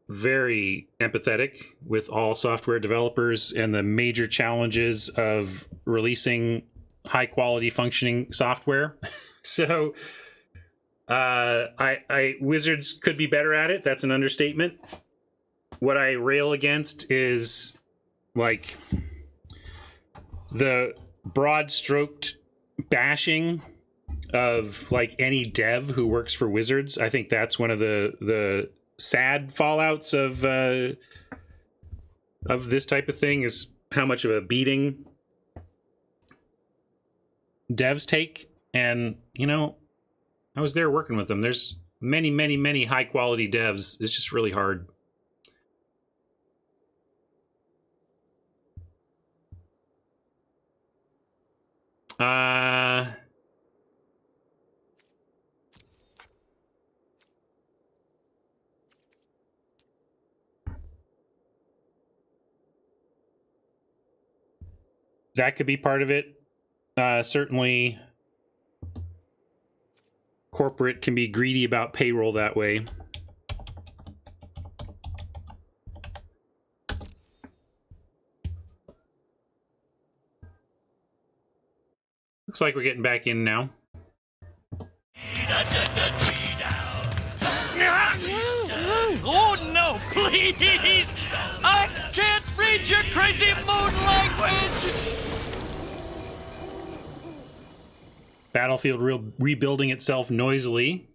empathetic with all software developers and the major challenges of releasing high quality functioning software. So Wizards could be better at it. That's an understatement. What I rail against is like the broad-stroked bashing of like any dev who works for Wizards. I think that's one of the sad fallouts of this type of thing, is how much of a beating devs take. And you know, I was there working with them. There's many high quality devs. It's just really hard. That could be part of it. Certainly, corporate can be greedy about payroll that way. Looks like we're getting back in now. Oh no, please! I can't read your crazy moon language! Battlefield rebuilding itself noisily.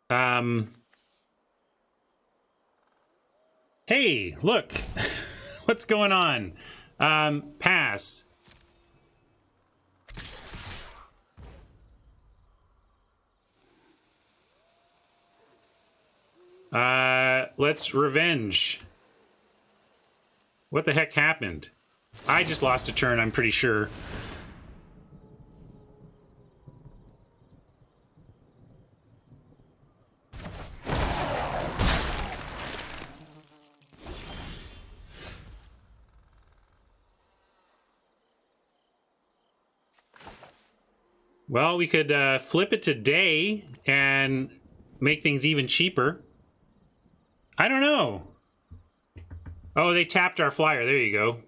Hey, look! What's going on? Pass. Let's revenge. What the heck happened? I just lost a turn, I'm pretty sure. Well, we could flip it to day and make things even cheaper. I don't know. Oh, they tapped our flyer. There you go.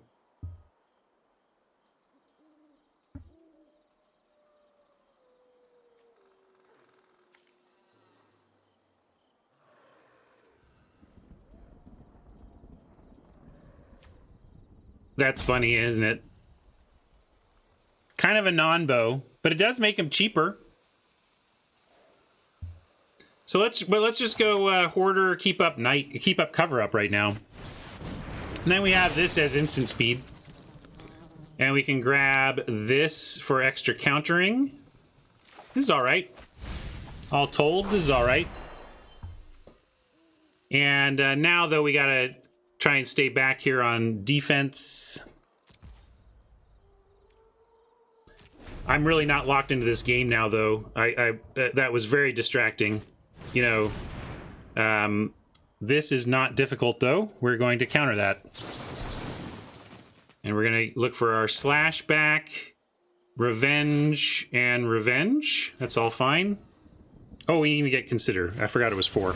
That's funny, isn't it? Kind of a non-bow, but it does make them cheaper. So let's just go Hoarder, keep up cover up right now. And then we have this as instant speed. And we can grab this for extra countering. This is all right. All told, this is all right. And now, though, we gotta try and stay back here on defense. I'm really not locked into this game now, though. That was very distracting. You know, this is not difficult, though. We're going to counter that. And we're going to look for our slash back, revenge, and revenge. That's all fine. Oh, we need to get consider. I forgot it was 4.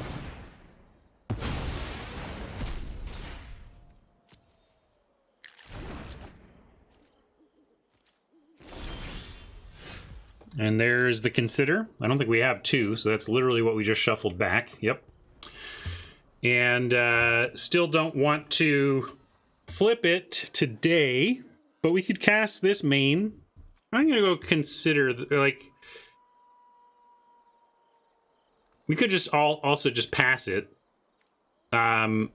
And there's the consider. I don't think we have 2, so that's literally what we just shuffled back. Yep. And still don't want to flip it today, but we could cast this main. I'm going to go consider, like, we could just also just pass it. I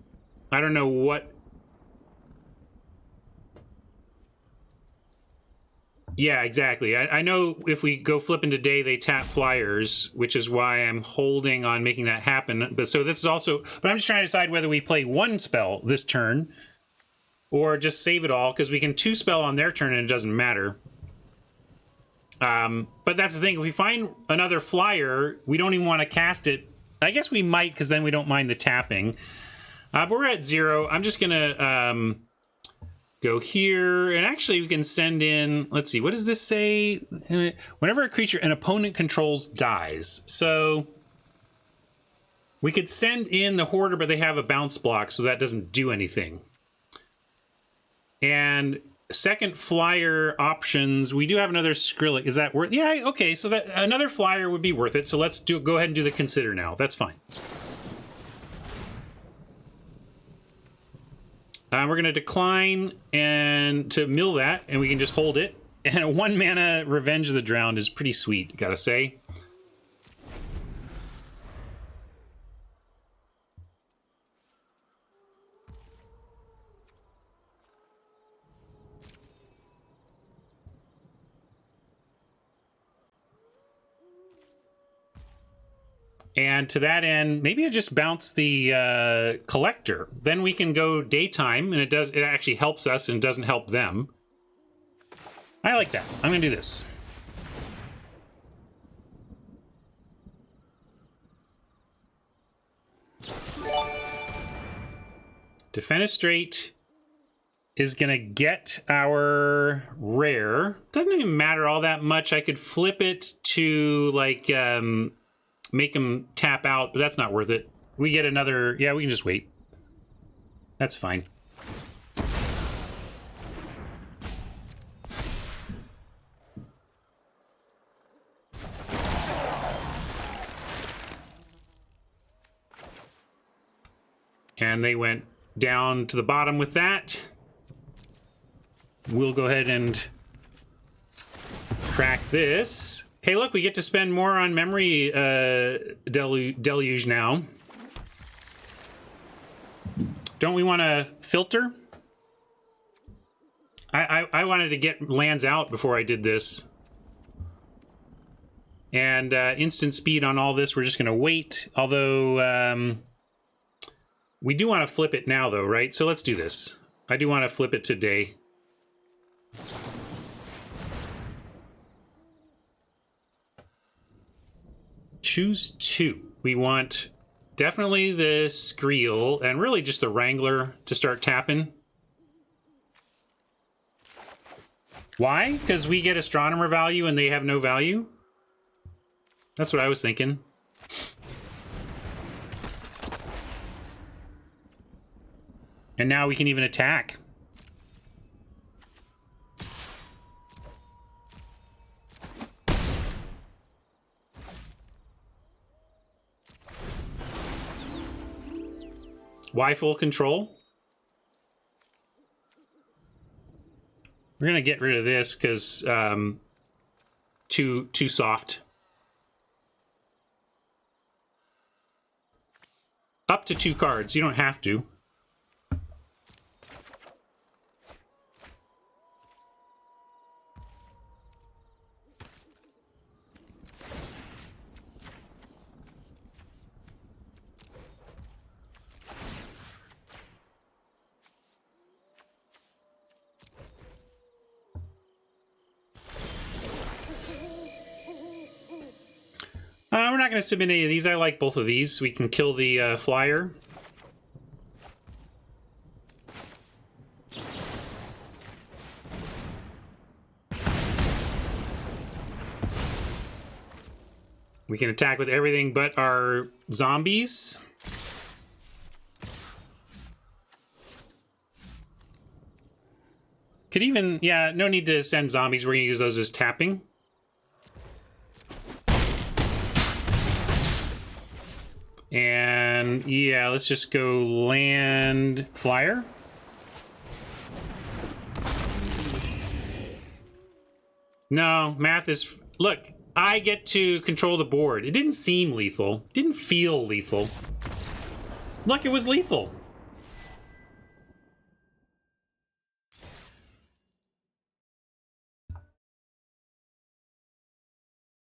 don't know what. Yeah, exactly. I know if we go flipping today, they tap flyers, which is why I'm holding on making that happen. But so this is also, but I'm just trying to decide whether we play one spell this turn or just save it all, because we can 2-spell on their turn and it doesn't matter. But that's the thing. If we find another flyer, we don't even want to cast it. I guess we might, because then we don't mind the tapping. But we're at 0. I'm just going to go here. And actually, we can send in... Let's see. What does this say? Whenever a creature an opponent controls dies. So we could send in the Hoarder, but they have a bounce block, so that doesn't do anything. And... second flyer options, we do have another Skrillex. Is that worth? Yeah, okay, so that another flyer would be worth it. So let's go ahead and do the consider now. That's fine. We're going to decline and to mill that, and we can just hold it. And a 1-mana Revenge of the Drowned is pretty sweet, gotta say. And to that end, maybe I just bounce the Collector. Then we can go daytime, and it actually helps us and doesn't help them. I like that. I'm going to do this. Defenestrate is going to get our rare. Doesn't even matter all that much. I could flip it to, like... make them tap out, but that's not worth it. We get another... Yeah, we can just wait. That's fine. And they went down to the bottom with that. We'll go ahead and crack this. Hey, look, we get to spend more on memory deluge now. Don't we want to filter? I wanted to get lands out before I did this. And instant speed on all this, we're just going to wait. Although, we do want to flip it now, though, right? So let's do this. I do want to flip it today. Choose 2. We want definitely the Screel and really just the Wrangler to start tapping. Why? Because we get Astronomer value and they have no value? That's what I was thinking. And now we can even attack. Why full control? We're gonna get rid of this because too soft. Up to 2 cards. You don't have to. We're not going to submit any of these. I like both of these. We can kill the flyer. We can attack with everything but our zombies. Could even, yeah, no need to send zombies. We're going to use those as tapping. And yeah, let's just go land flyer. No, math is... Look, I get to control the board. It didn't seem lethal. It didn't feel lethal. Look, it was lethal.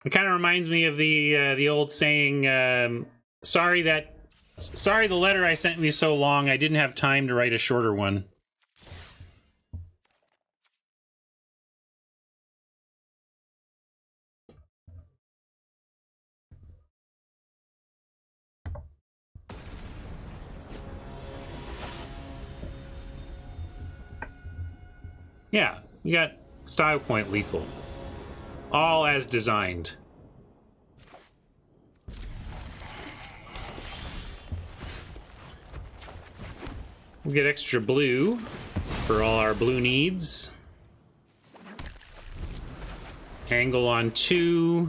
It kind of reminds me of the old saying, sorry the letter I sent you so long, I didn't have time to write a shorter one. Yeah, you got style point lethal. All as designed. We'll get extra blue for all our blue needs. Angle on 2.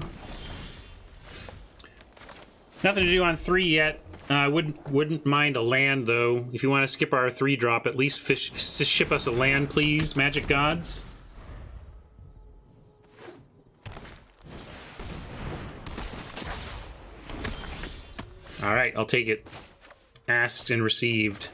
Nothing to do on 3 yet. I wouldn't mind a land, though. If you want to skip our 3 drop, at least ship us a land, please, Magic Gods. All right, I'll take it. Asked and received.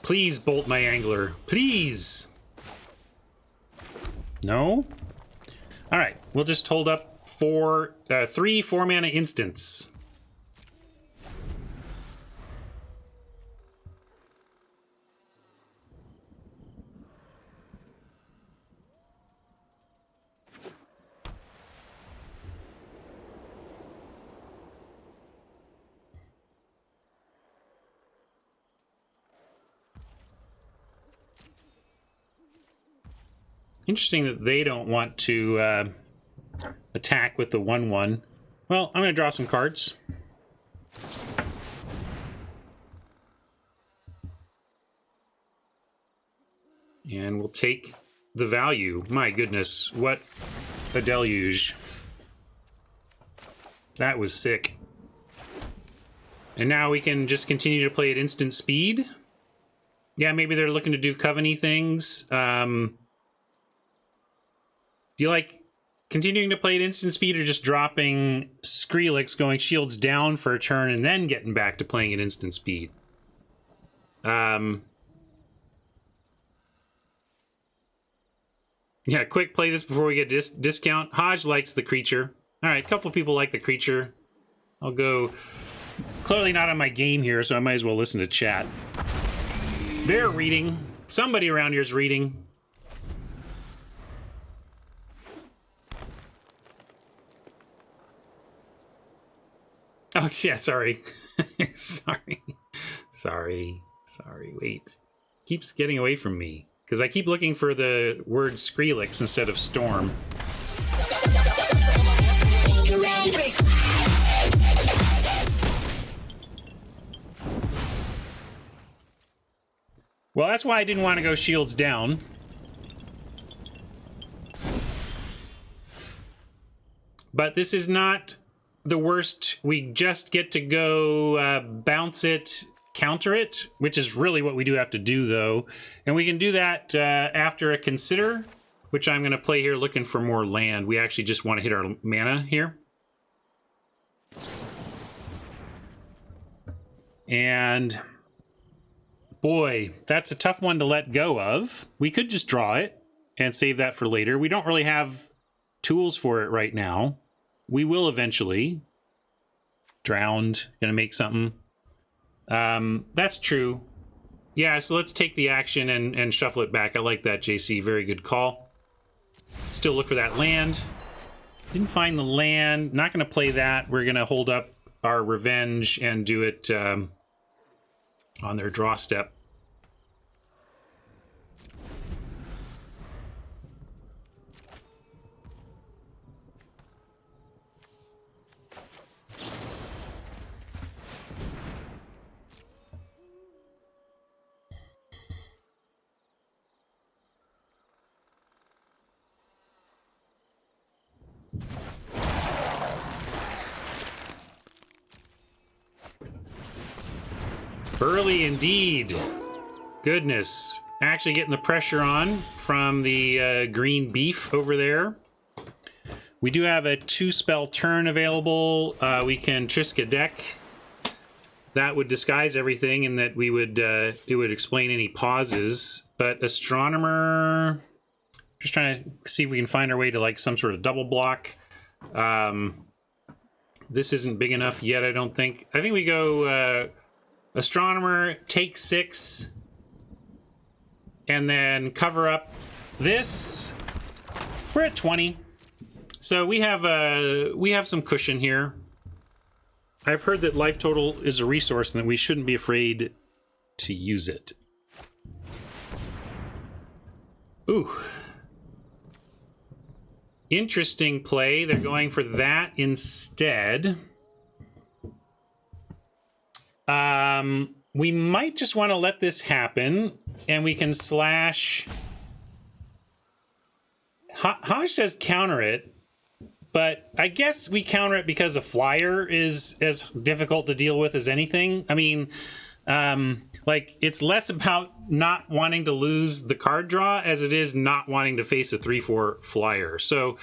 Please bolt my angler. Please. No? All right, we'll just hold up 3 4-mana instants. Interesting that they don't want to attack with the 1/1. Well, I'm going to draw some cards. And we'll take the value. My goodness, what a deluge. That was sick. And now we can just continue to play at instant speed. Yeah, maybe they're looking to do Coven-y things. Do you like continuing to play at instant speed or just dropping Skrillex, going shields down for a turn, and then getting back to playing at instant speed? Yeah, quick, play this before we get a discount. Hodge likes the creature. All right, a couple of people like the creature. I'll go... Clearly not on my game here, so I might as well listen to chat. They're reading. Somebody around here is reading. Oh, yeah, sorry. Sorry. Wait. Keeps getting away from me. Because I keep looking for the word Skrillex instead of Storm. Well, that's why I didn't want to go shields down. But this is not the worst. We just get to go bounce it, counter it, which is really what we do have to do, though. And we can do that after a consider, which I'm going to play here looking for more land. We actually just want to hit our mana here. And boy, that's a tough one to let go of. We could just draw it and save that for later. We don't really have tools for it right now. We will eventually. Drowned. Gonna make something. That's true. Yeah, so let's take the action and shuffle it back. I like that, JC. Very good call. Still look for that land. Didn't find the land. Not gonna play that. We're gonna hold up our revenge and do it on their draw step. Early indeed. Goodness. Actually getting the pressure on from the green beef over there. We do have a 2-spell turn available. We can Triska deck. That would disguise everything, and that we would it would explain any pauses. But Astronomer, just trying to see if we can find our way to like some sort of double block. This isn't big enough yet, I don't think. I think we go Astronomer, take 6, and then cover up this. We're at 20. So we have some cushion here. I've heard that life total is a resource and that we shouldn't be afraid to use it. Ooh. Interesting play. They're going for that instead. We might just want to let this happen, and we can slash. Haj says counter it, but I guess we counter it because a flyer is as difficult to deal with as anything. I mean, like, it's less about not wanting to lose the card draw as it is not wanting to face a 3/4 flyer. So,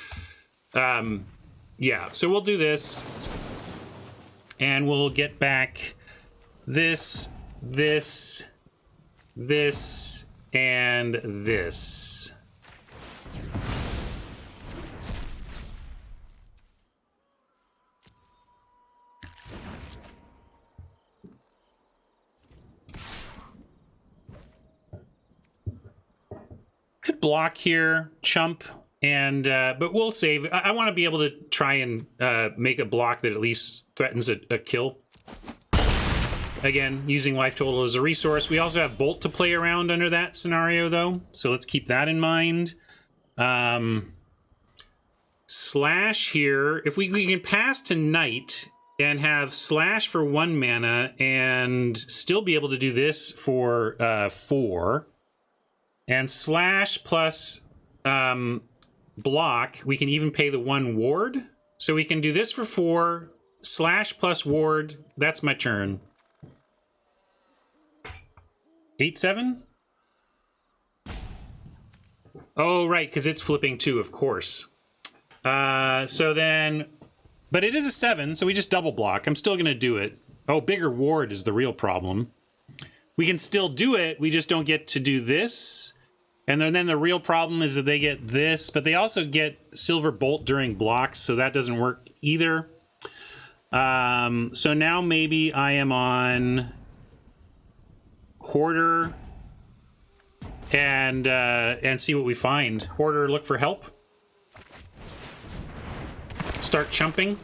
yeah, so we'll do this, and we'll get back this, and this. Could block here, chump, and but we'll save. I want to be able to try and make a block that at least threatens a kill. Again, using life total as a resource. We also have Bolt to play around under that scenario, though, so let's keep that in mind. Slash here. If we can pass to Knight and have Slash for 1 mana and still be able to do this for 4, and Slash plus block, we can even pay the 1 ward. So we can do this for 4, Slash plus ward. That's my turn. 8/7? Oh, right, because it's flipping 2, of course. So then, but it is a 7, so we just double block. I'm still going to do it. Oh, bigger ward is the real problem. We can still do it, we just don't get to do this. And then the real problem is that they get this, but they also get Silver Bolt during blocks, so that doesn't work either. So now maybe I am on Hoarder and see what we find. Hoarder, look for help. Start chumping.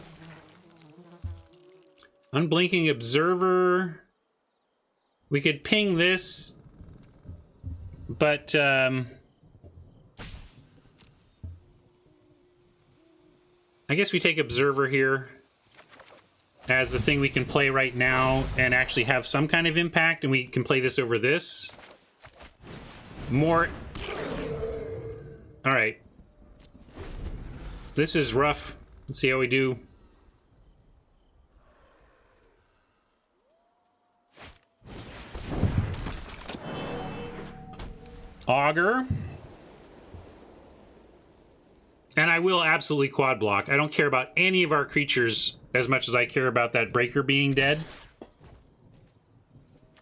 Unblinking Observer. We could ping this, but I guess we take Observer here as the thing we can play right now and actually have some kind of impact, and we can play this over this. More. All right. This is rough. Let's see how we do. Augur. And I will absolutely quad block. I don't care about any of our creatures as much as I care about that breaker being dead.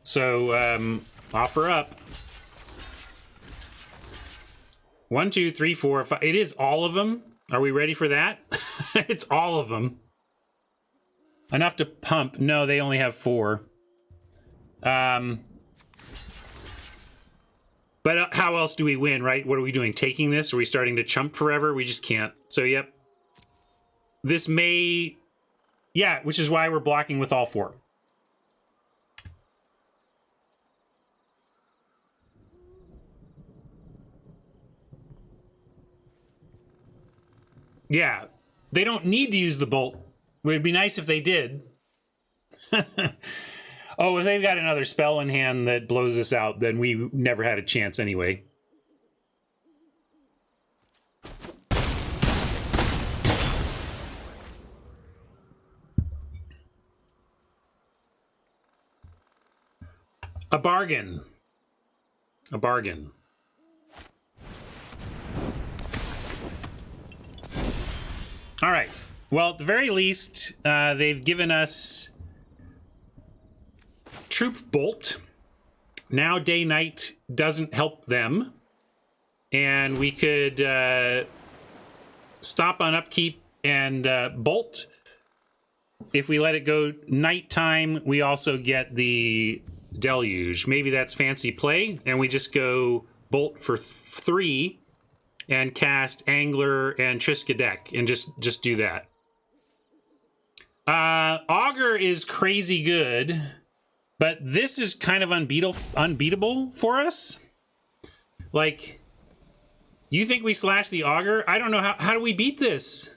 So, offer up. 1, 2, 3, 4, 5. It is all of them. Are we ready for that? It's all of them. Enough to pump. No, they only have 4. But how else do we win, right? What are we doing? Taking this? Are we starting to chump forever? We just can't. So, yep. This may... Yeah, which is why we're blocking with all 4. Yeah, they don't need to use the bolt. It would be nice if they did. Oh, if they've got another spell in hand that blows us out, then we never had a chance anyway. A bargain. A bargain. All right. Well, at the very least, they've given us Troop Bolt. Now Day-Night doesn't help them. And we could stop on upkeep and Bolt. If we let it go nighttime, we also get the Deluge. Maybe that's fancy play, and we just go Bolt for 3 and cast Angler and Triskaidek and just do that. Augur is crazy good, but this is kind of unbeatable for us. Like, you think we slash the Augur? I don't know how do we beat this?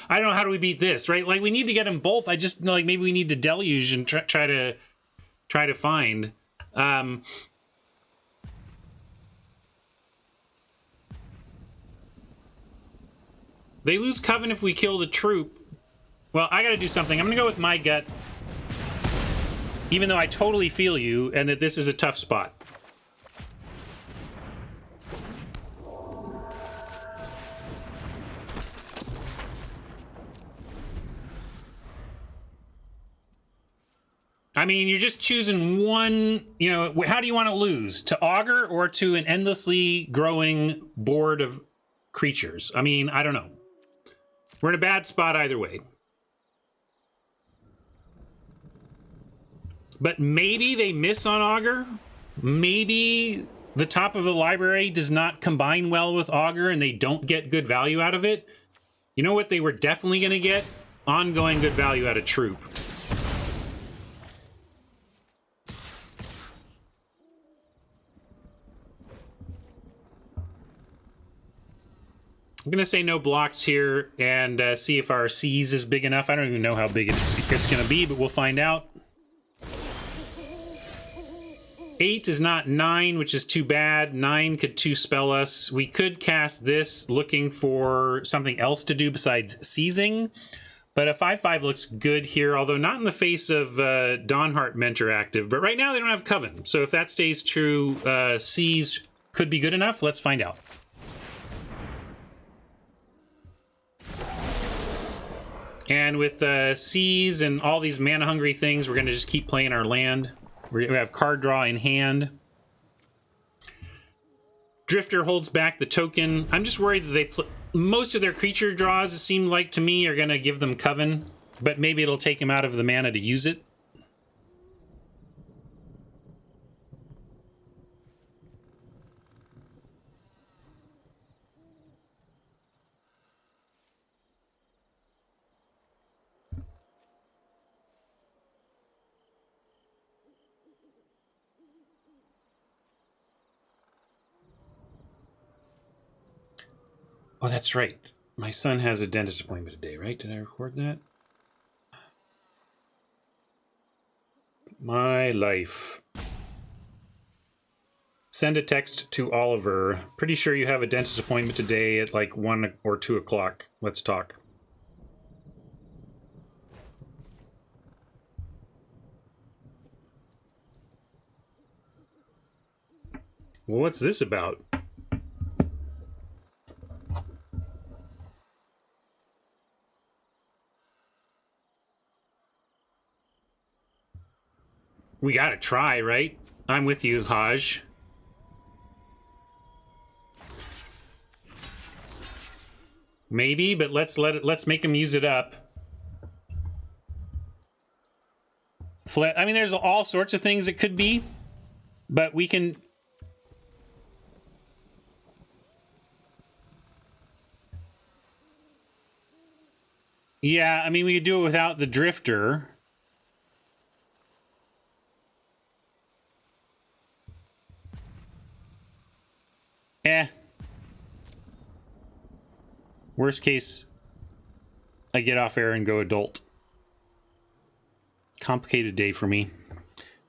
I don't know how do we beat this, right? Like, we need to get them both. I just know, like, maybe we need to Deluge and try to find. They lose Coven if we kill the troop. Well, I gotta do something. I'm gonna go with my gut, even though I totally feel you and that this is a tough spot. I mean, you're just choosing one, you know, how do you want to lose? To Augur or to an endlessly growing board of creatures? I mean, I don't know. We're in a bad spot either way. But maybe they miss on Augur. Maybe the top of the library does not combine well with Augur and they don't get good value out of it. You know what they were definitely going to get? Ongoing good value out of Troop. I'm going to say no blocks here and see if our seize is big enough. I don't even know how big it's going to be, but we'll find out. 8 is not 9, which is too bad. 9 could 2-spell us. We could cast this looking for something else to do besides seizing. But a 5/5 looks good here, although not in the face of Dawnheart Mentor active. But right now they don't have Coven. So if that stays true, seize could be good enough. Let's find out. And with Seize and all these mana-hungry things, we're going to just keep playing our land. We have card draw in hand. Drifter holds back the token. I'm just worried that they most of their creature draws, it seemed like to me, are going to give them Coven. But maybe it'll take him out of the mana to use it. Oh, that's right. My son has a dentist appointment today, right? Did I record that? My life. Send a text to Oliver. Pretty sure you have a dentist appointment today at like 1 or 2 o'clock. Let's talk. Well, what's this about? We gotta try, right? I'm with you, Haj. Maybe, but let's make him use it up. I mean, there's all sorts of things it could be, but we can. Yeah, I mean, we could do it without the Drifter. Worst case, I get off air and go adult. Complicated day for me.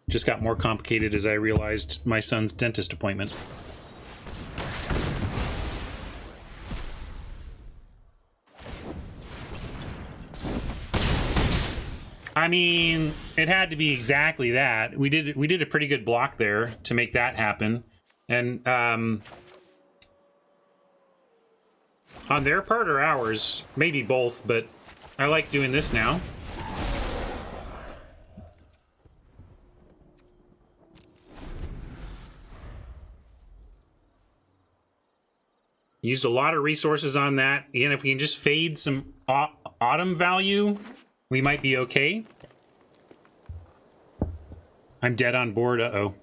Just got more complicated as I realized my son's dentist appointment. I mean, it had to be exactly that. We did a pretty good block there to make that happen. And on their part or ours, maybe both, but I like doing this now. Used a lot of resources on that. Again, if we can just fade some autumn value, we might be okay. I'm dead on board, uh-oh.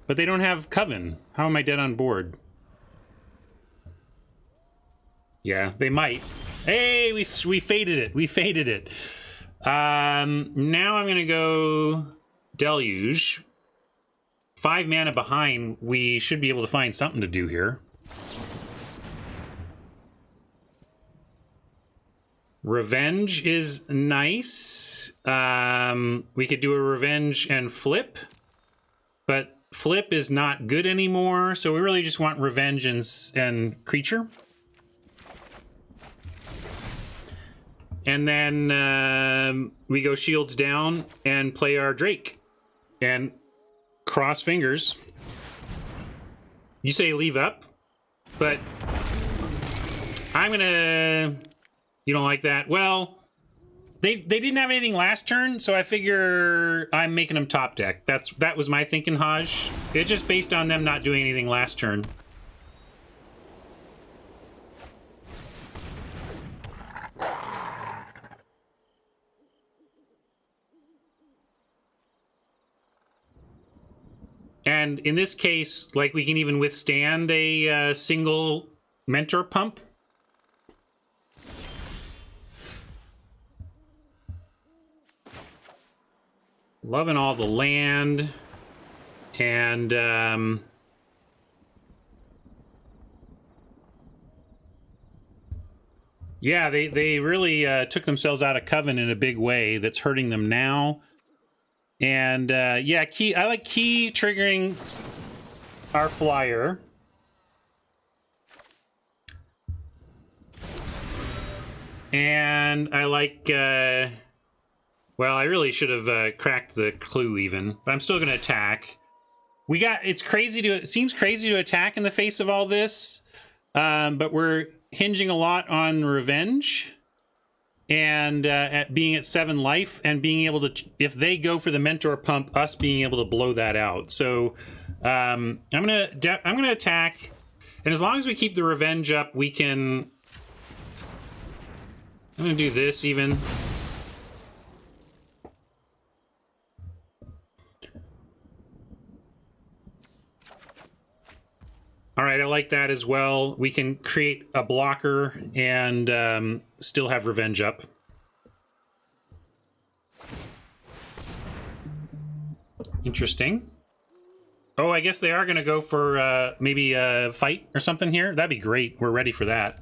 But they don't have Coven. How am I dead on board? Yeah, they might. Hey, we faded it. We faded it. Now I'm going to go Deluge. 5 mana behind. We should be able to find something to do here. Revenge is nice. We could do a Revenge and Flip. But Flip is not good anymore, so we really just want Revenge and Creature. And then we go Shields down and play our Drake. And cross fingers. You say leave up, but I'm gonna... You don't like that? Well, they didn't have anything last turn, so I figure I'm making them top deck. That was my thinking, Haj. It's just based on them not doing anything last turn. And in this case, like, we can even withstand a single Mentor Pump. Loving all the land. And yeah, they really took themselves out of Coven in a big way that's hurting them now. And yeah, I like key triggering our flyer. And I like, well, I really should have cracked the clue even, but I'm still going to attack. It seems crazy to attack in the face of all this, but we're hinging a lot on revenge. And at being at 7 life and being able to, if they go for the mentor pump, us being able to blow that out. So I'm gonna attack, and as long as we keep the revenge up, we can. I'm gonna do this even. All right, I like that as well. We can create a blocker and still have revenge up. Interesting. Oh, I guess they are going to go for maybe a fight or something here. That'd be great. We're ready for that.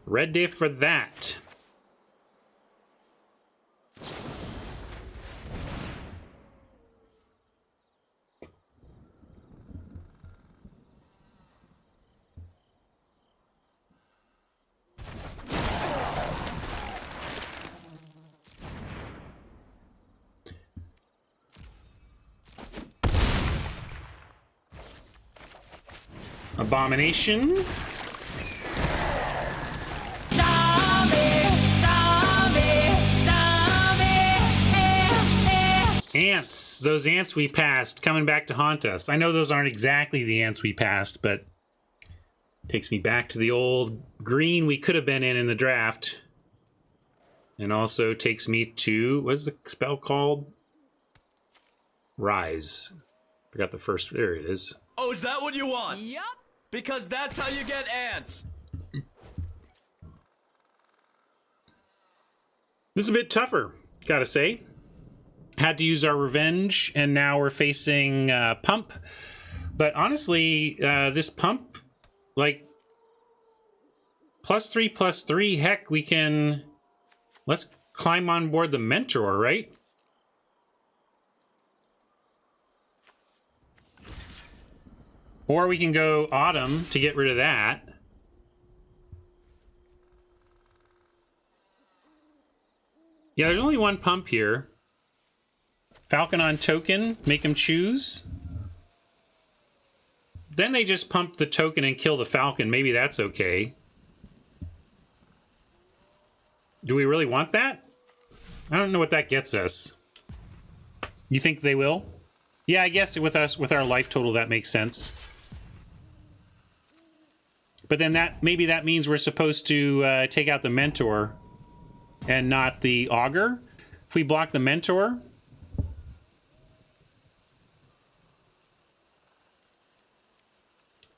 Ready for that. Abomination. Ants. Those ants we passed coming back to haunt us. I know those aren't exactly the ants we passed, but takes me back to the old green we could have been in the draft. And also takes me to, what's the spell called? Rise. Forgot the first, there it is. Oh, is that what you want? Yup. Because that's how you get ants. This is a bit tougher, gotta say. Had to use our revenge, and now we're facing Pump. But honestly, this Pump, like, +3/+3, heck, we can... Let's climb on board the Mentor, right? Or we can go Autumn to get rid of that. Yeah, there's only one pump here. Falcon on token, make him choose. Then they just pump the token and kill the Falcon. Maybe that's okay. Do we really want that? I don't know what that gets us. You think they will? Yeah, I guess with us, with our life total, that makes sense. But then maybe that means we're supposed to take out the Mentor and not the Augur. If we block the Mentor...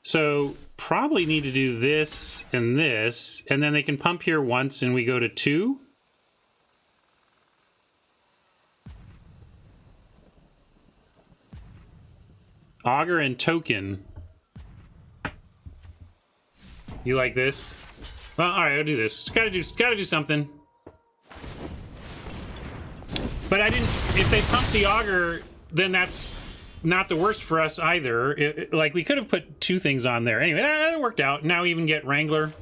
So, probably need to do this, and then they can pump here once, and we go to 2. Augur and token. You like this? Well, alright, I'll do this. Gotta do something. But I didn't... If they pump the Augur, then that's... not the worst for us either. Like, we could have put 2 things on there. Anyway, that worked out. Now we even get Wrangler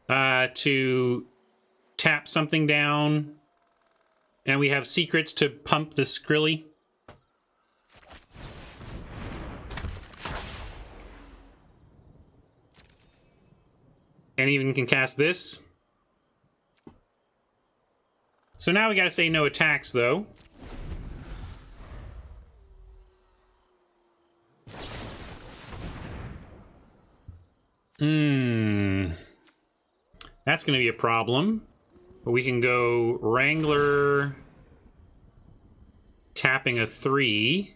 to tap something down. And we have secrets to pump the Skrilly. And even can cast this. So now we gotta say no attacks, though. That's going to be a problem. But we can go Wrangler, tapping a 3.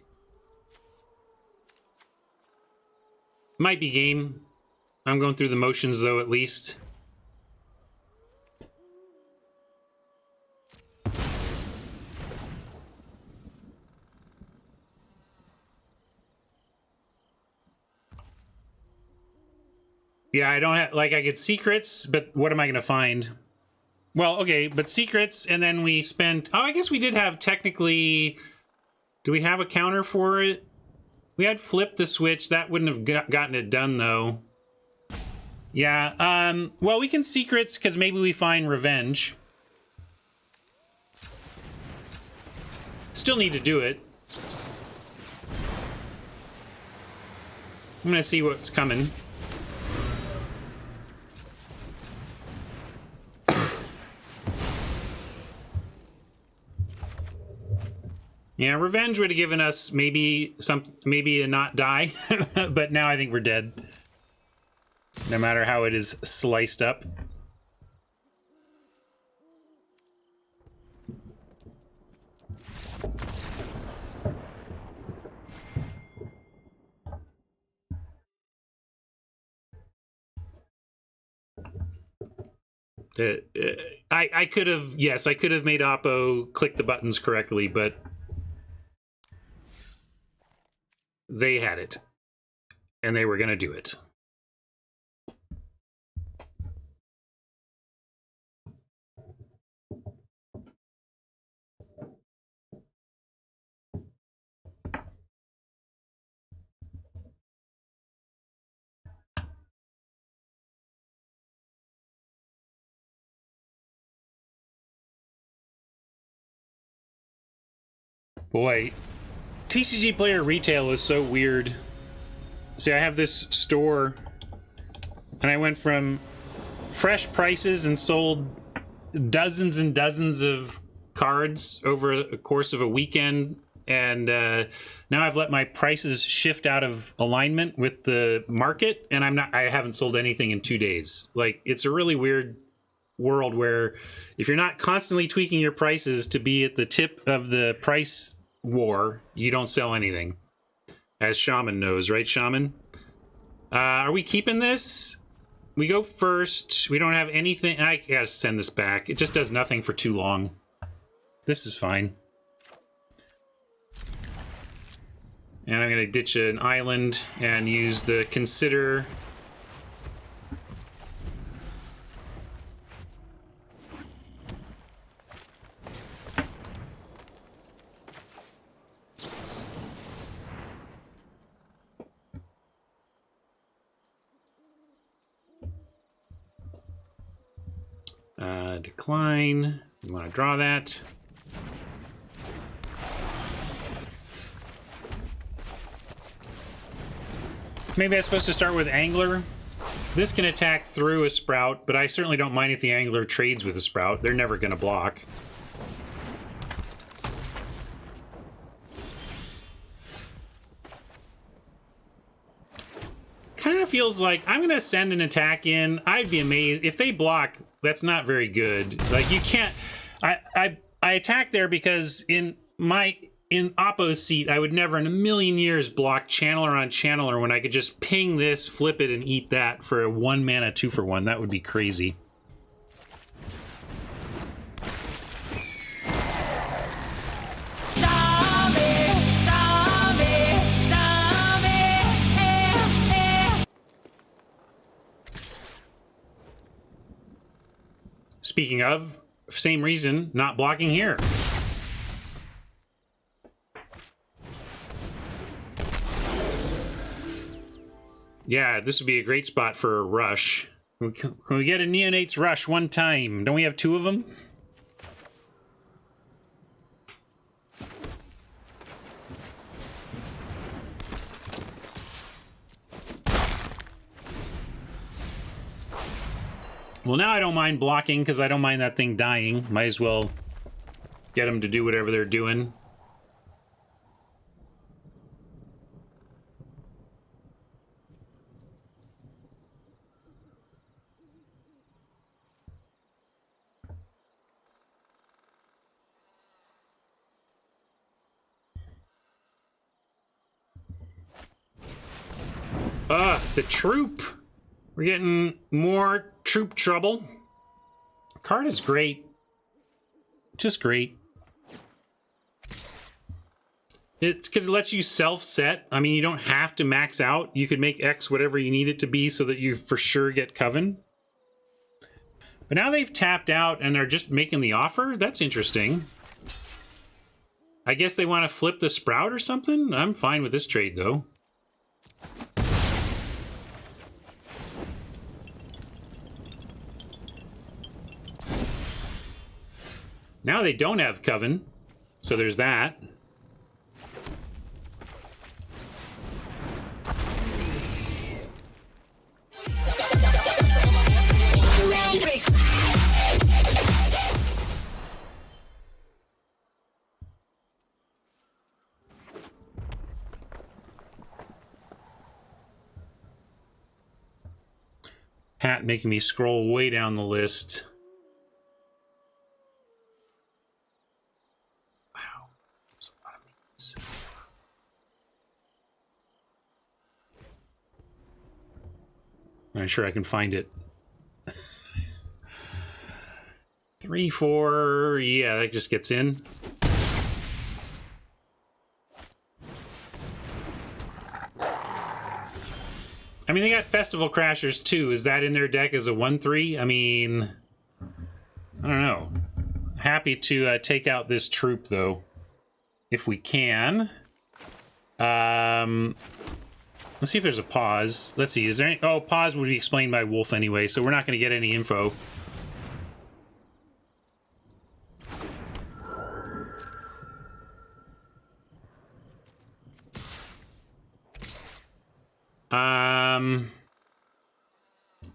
Might be game. I'm going through the motions, though, at least. Yeah, I don't have, like, I get secrets, but what am I going to find? Well, okay, but secrets, and then we spent... Oh, I guess we did have technically... Do we have a counter for it? We had flipped the switch. That wouldn't have gotten it done, though. Yeah, well, we can secrets, because maybe we find revenge. Still need to do it. I'm going to see what's coming. Yeah, revenge would have given us maybe a not die, but now I think we're dead. No matter how it is sliced up. I could have, yes, I could have made Oppo click the buttons correctly, but they had it, and they were going to do it. Boy, TCG Player Retail is so weird. See, I have this store, and I went from fresh prices and sold dozens and dozens of cards over the course of a weekend, and now I've let my prices shift out of alignment with the market, and I haven't sold anything in 2 days. Like, it's a really weird world where if you're not constantly tweaking your prices to be at the tip of the price war, you don't sell anything. As Shaman knows, right, Shaman? Are we keeping this? We go first. We don't have anything. I gotta send this back. It just does nothing for too long. This is fine. And I'm gonna ditch an island and use the Consider. Decline, You want to draw that. Maybe I'm supposed to start with Angler. This can attack through a Sprout, but I certainly don't mind if the Angler trades with a Sprout. They're never going to block. Kind of feels like I'm going to send an attack in. I'd be amazed. If they block, that's not very good. Like, you can't... I attack there because in Oppo's seat, I would never in a million years block Channeler on Channeler when I could just ping this, flip it, and eat that for a 1 mana 2-for-1. That would be crazy. Speaking of, same reason, not blocking here. Yeah, this would be a great spot for a rush. Can we get a Neonates rush one time? Don't we have 2 of them? Well, now I don't mind blocking because I don't mind that thing dying. Might as well get them to do whatever they're doing. The troop. We're getting more troop trouble. Card is great. Just great. It's because it lets you self-set. I mean, you don't have to max out. You could make X whatever you need it to be so that you for sure get Coven. But now they've tapped out and are just making the offer? That's interesting. I guess they want to flip the Sprout or something? I'm fine with this trade, though. Now they don't have Coven, so there's that. Hat making me scroll way down the list. I'm sure I can find it. 3, 4, yeah, that just gets in. I mean, they got Festival Crashers too. Is that in their deck as a 1/3? I mean, I don't know. Happy to take out this troop though, if we can. Let's see if there's a pause. Let's see, is there any... Oh, pause would be explained by Wolf anyway, so we're not going to get any info.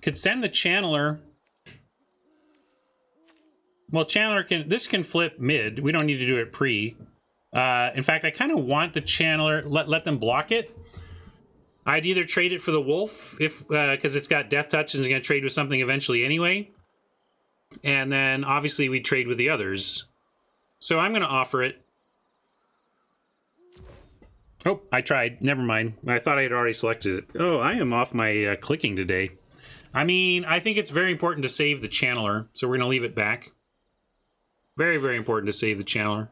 Could send the Channeler. Well, Channeler can... This can flip mid. We don't need to do it pre. In fact, I kind of want the Channeler... Let them block it. I'd either trade it for the Wolf, if because it's got Death Touch and is going to trade with something eventually anyway. And then, obviously, we trade with the others. So I'm going to offer it. Oh, I tried. Never mind. I thought I had already selected it. Oh, I am off my clicking today. I mean, I think it's very important to save the Channeler, so we're going to leave it back. Very, very important to save the Channeler.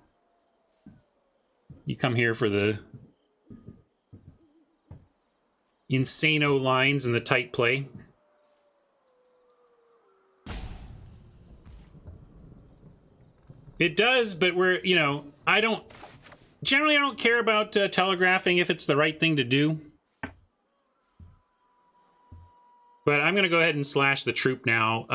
You come here for the... Insano lines and the tight play. It does, but we're, you know, generally I don't care about telegraphing if it's the right thing to do. But I'm going to go ahead and slash the troop now.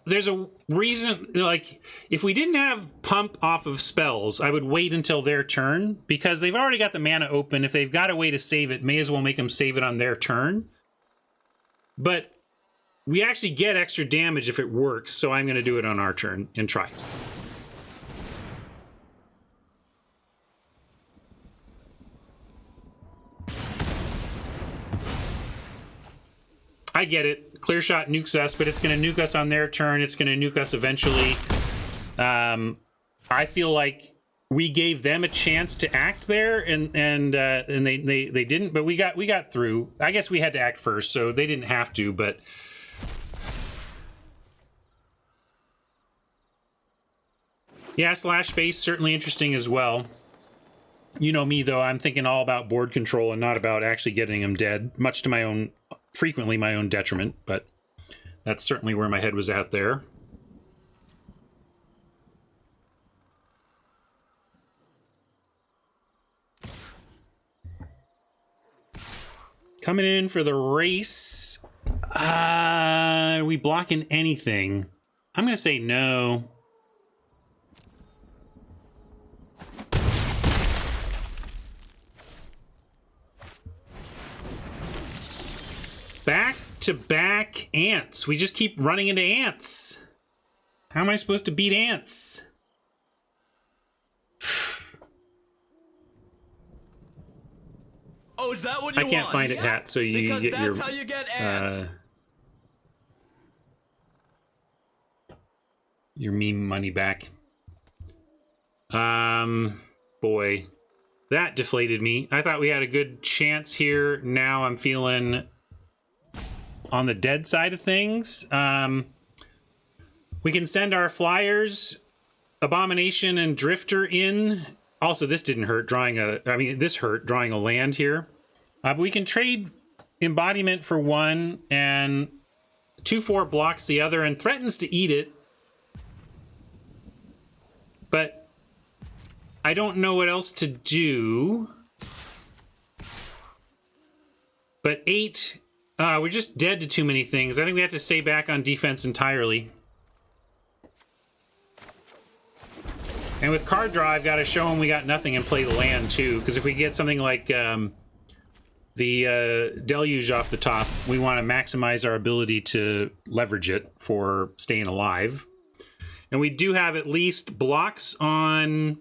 there's a reason, like, if we didn't have pump off of spells, I would wait until their turn, because they've already got the mana open. If they've got a way to save it, may as well make them save it on their turn. But we actually get extra damage if it works, so I'm going to do it on our turn and try. I get it. Clear shot nukes us, but it's going to nuke us on their turn. It's going to nuke us eventually. I feel like we gave them a chance to act there, and they didn't. But we got through. I guess we had to act first, so they didn't have to. But yeah, slash face certainly interesting as well. You know me though; I'm thinking all about board control and not about actually getting them dead. Much to my own. Frequently my own detriment, but that's certainly where my head was at there. Coming in for the race. Are we blocking anything? I'm going to say no. Back-to-back ants. We just keep running into ants. How am I supposed to beat ants? Oh, is that what you want? I can't find it, Hat, so you because get that's your... how you get ants. Your meme money back. Boy. That deflated me. I thought we had a good chance here. Now I'm feeling... on the dead side of things. We can send our flyers, Abomination and Drifter in. Also, this didn't hurt drawing a... I mean, this hurt drawing a land here. But we can trade Embodiment for one, and 2/4 blocks the other and threatens to eat it. But I don't know what else to do. But 8... we're just dead to too many things. I think we have to stay back on defense entirely. And with card draw, I've got to show them we got nothing and play the land too. Because if we get something like the Deluge off the top, we want to maximize our ability to leverage it for staying alive. And we do have at least blocks on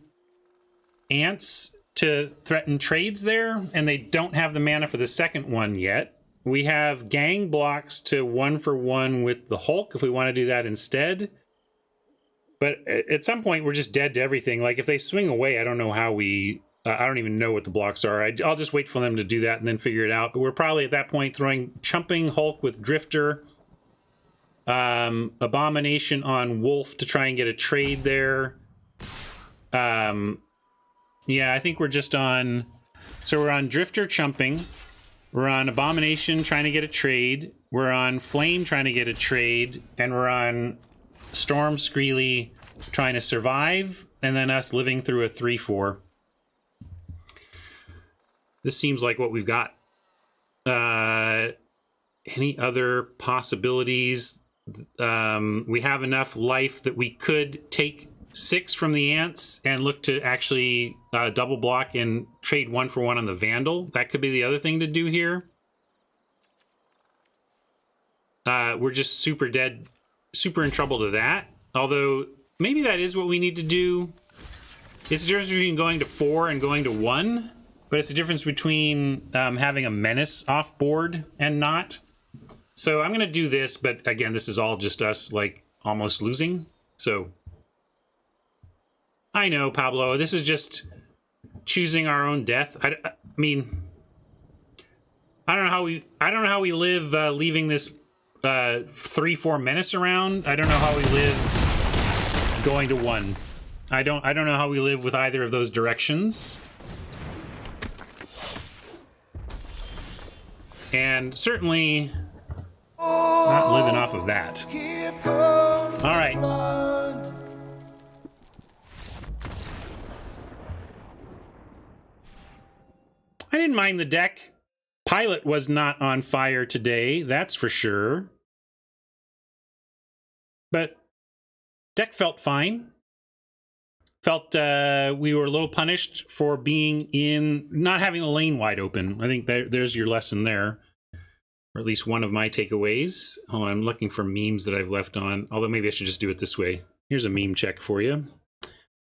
ants to threaten trades there. And they don't have the mana for the second one yet. We have gang blocks to 1-for-1 with the Hulk if we want to do that instead. But at some point, we're just dead to everything. Like, if they swing away, I don't know how we... I don't even know what the blocks are. I'll just wait for them to do that and then figure it out. But we're probably at that point chumping Hulk with Drifter. Abomination on Wolf to try and get a trade there. Yeah, I think we're just on... So we're on Drifter chumping. We're on Abomination trying to get a trade. We're on Flame trying to get a trade. And we're on Storm Screely trying to survive. And then us living through a 3/4. This seems like what we've got. Any other possibilities? We have enough life that we could take 6 from the ants and look to actually double block and trade 1-for-1 on the Vandal. That could be the other thing to do here. We're just super dead, super in trouble to that. Although, maybe that is what we need to do. It's the difference between going to 4 and going to 1. But it's the difference between having a menace off board and not. So I'm going to do this, but again, this is all just us, like, almost losing. So... I know, Pablo. This is just choosing our own death. I mean, I don't know how we live leaving this 3/4 menace around. I don't know how we live going to 1. I don't know how we live with either of those directions. And certainly not living off of that. All right. I didn't mind the deck. Pilot was not on fire today, that's for sure. but deck felt fine. Felt we were a little punished for being in, not having the lane wide open. I think there's your lesson there, or at least one of my takeaways. Oh, I'm looking for memes that I've left on, although maybe I should just do it this way. Here's a meme check for you.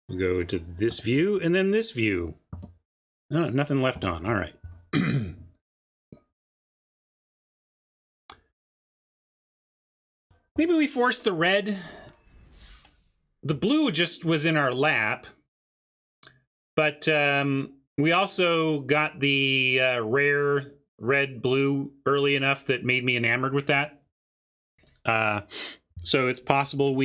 We'll go to this view and then this view. Oh, nothing left on. All right. Maybe we forced the red. The blue just was in our lap, but we also got the rare red-blue early enough that made me enamored with that. So it's possible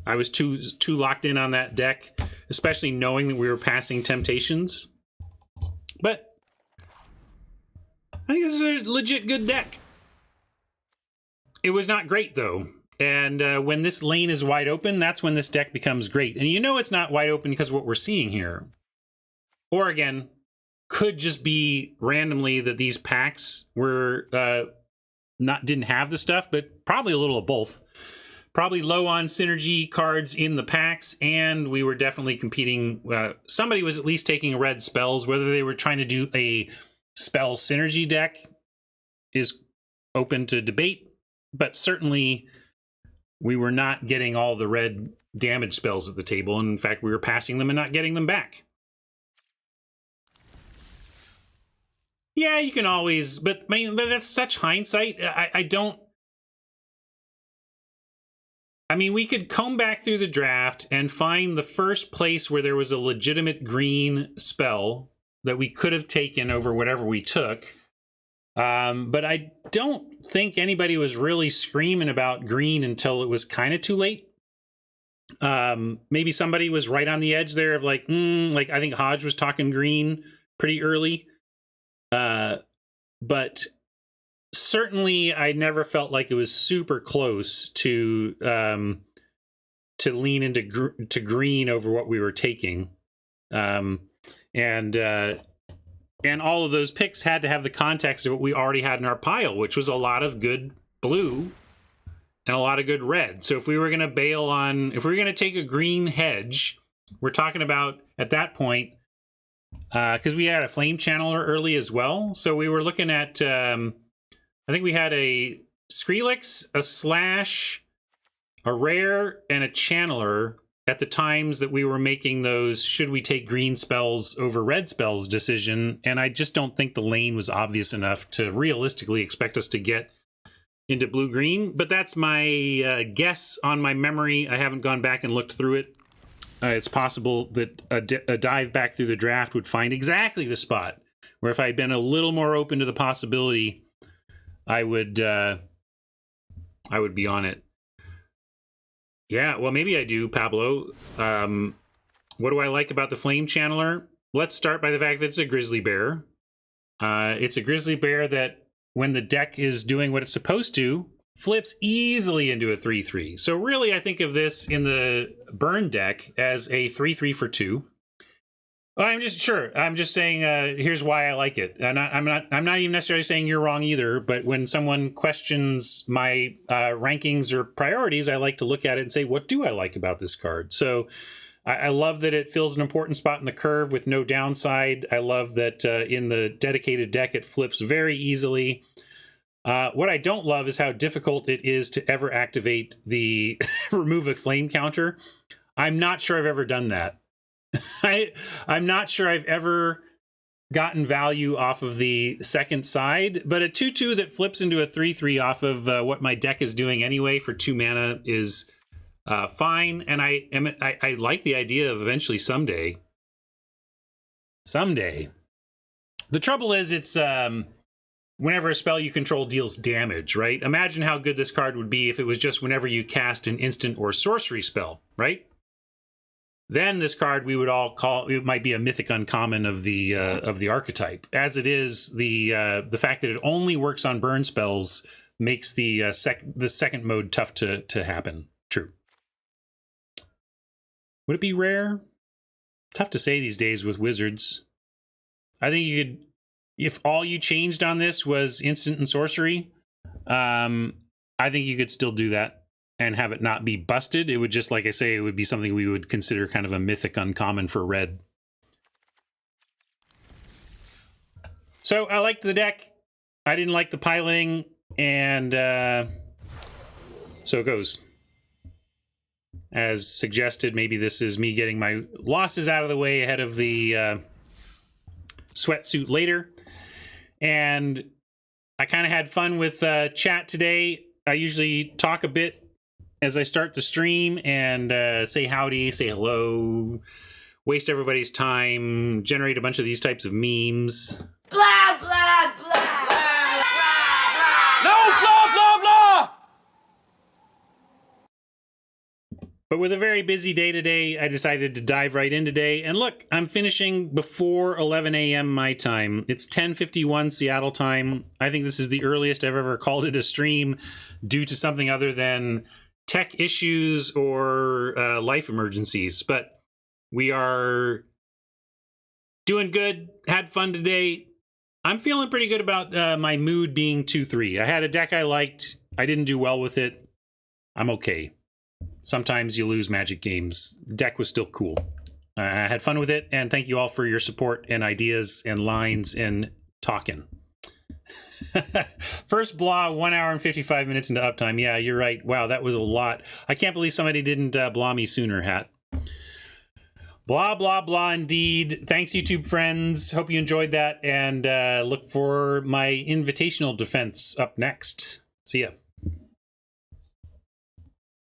I was too locked in on that deck, especially knowing that we were passing Temptations. But I think this is a legit good deck. It was not great, though. And when this lane is wide open, that's when this deck becomes great. And you know it's not wide open because of what we're seeing here. Or again, could just be randomly that these packs were didn't have the stuff, but probably a little of both. Probably low on synergy cards in the packs, and we were definitely competing. Somebody was at least taking red spells. Whether they were trying to do a spell synergy deck is open to debate, but certainly we were not getting all the red damage spells at the table. And in fact, we were passing them and not getting them back. Yeah, you can always, but that's such hindsight. I mean, we could comb back through the draft and find the first place where there was a legitimate green spell that we could have taken over whatever we took. But I don't think anybody was really screaming about green until it was kind of too late. Maybe somebody was right on the edge there of like I think Hodge was talking green pretty early. But certainly I never felt like it was super close to lean into green over what we were taking. And all of those picks had to have the context of what we already had in our pile, which was a lot of good blue and a lot of good red. So if we were going to if we were going to take a green hedge, we're talking about at that point, because we had a flame channeler early as well. So we were looking at, I think we had a Skrillex, a Slash, a rare, and a channeler at the times that we were making those should we take green spells over red spells decision. And I just don't think the lane was obvious enough to realistically expect us to get into blue-green. But that's my guess on my memory. I haven't gone back and looked through it. It's possible that a dive back through the draft would find exactly the spot where if I had been a little more open to the possibility, I would be on it. Yeah, well, maybe I do, Pablo. What do I like about the Flame Channeler? Let's start by the fact that it's a Grizzly Bear. It's a Grizzly Bear that, when the deck is doing what it's supposed to, flips easily into a 3/3. So really, I think of this in the burn deck as a 3/3 for 2. I'm just saying here's why I like it. And I'm not even necessarily saying you're wrong either, but when someone questions my rankings or priorities, I like to look at it and say, what do I like about this card? So I love that it fills an important spot in the curve with no downside. I love that in the dedicated deck, it flips very easily. What I don't love is how difficult it is to ever activate the remove a flame counter. I'm not sure I've ever done that. I'm not sure I've ever gotten value off of the second side, but a 2/2 that flips into a 3/3 off of what my deck is doing anyway for 2 mana is fine. And I like the idea of eventually someday. The trouble is it's whenever a spell you control deals damage, right? Imagine how good this card would be if it was just whenever you cast an instant or sorcery spell, right? Then this card we would all call, it might be a mythic uncommon of the archetype. As it is, the fact that it only works on burn spells makes the second mode tough to happen. True. Would it be rare? Tough to say these days with wizards. I think you could, if all you changed on this was instant and sorcery, I think you could still do that. and have it not be busted. It would just, like I say, it would be something we would consider kind of a mythic uncommon for red. So I liked the deck. I didn't like the piloting, and so it goes. As suggested, maybe this is me getting my losses out of the way ahead of the sweatsuit later. And I kind of had fun with chat today. I usually talk a bit as I start the stream and say howdy, say hello, waste everybody's time, generate a bunch of these types of memes. Blah, blah, blah. No, blah, blah, blah! But with a very busy day today, I decided to dive right in today. And look, I'm finishing before 11 a.m. my time. It's 10:51 Seattle time. I think this is the earliest I've ever called it a stream due to something other than tech issues or life emergencies. But we are doing good. Had fun today. I'm feeling pretty good about my mood being 2-3. I had a deck I liked. I didn't do well with it. I'm okay. Sometimes you lose Magic games. The deck was still cool. I had fun with it, and thank you all for your support and ideas and lines and talking. First blah, 1 hour and 55 minutes into uptime. Yeah, you're right. Wow, that was a lot. I can't believe somebody didn't blah me sooner, Hat. Blah, blah, blah, indeed. Thanks, YouTube friends. Hope you enjoyed that, and look for my invitational defense up next. See ya.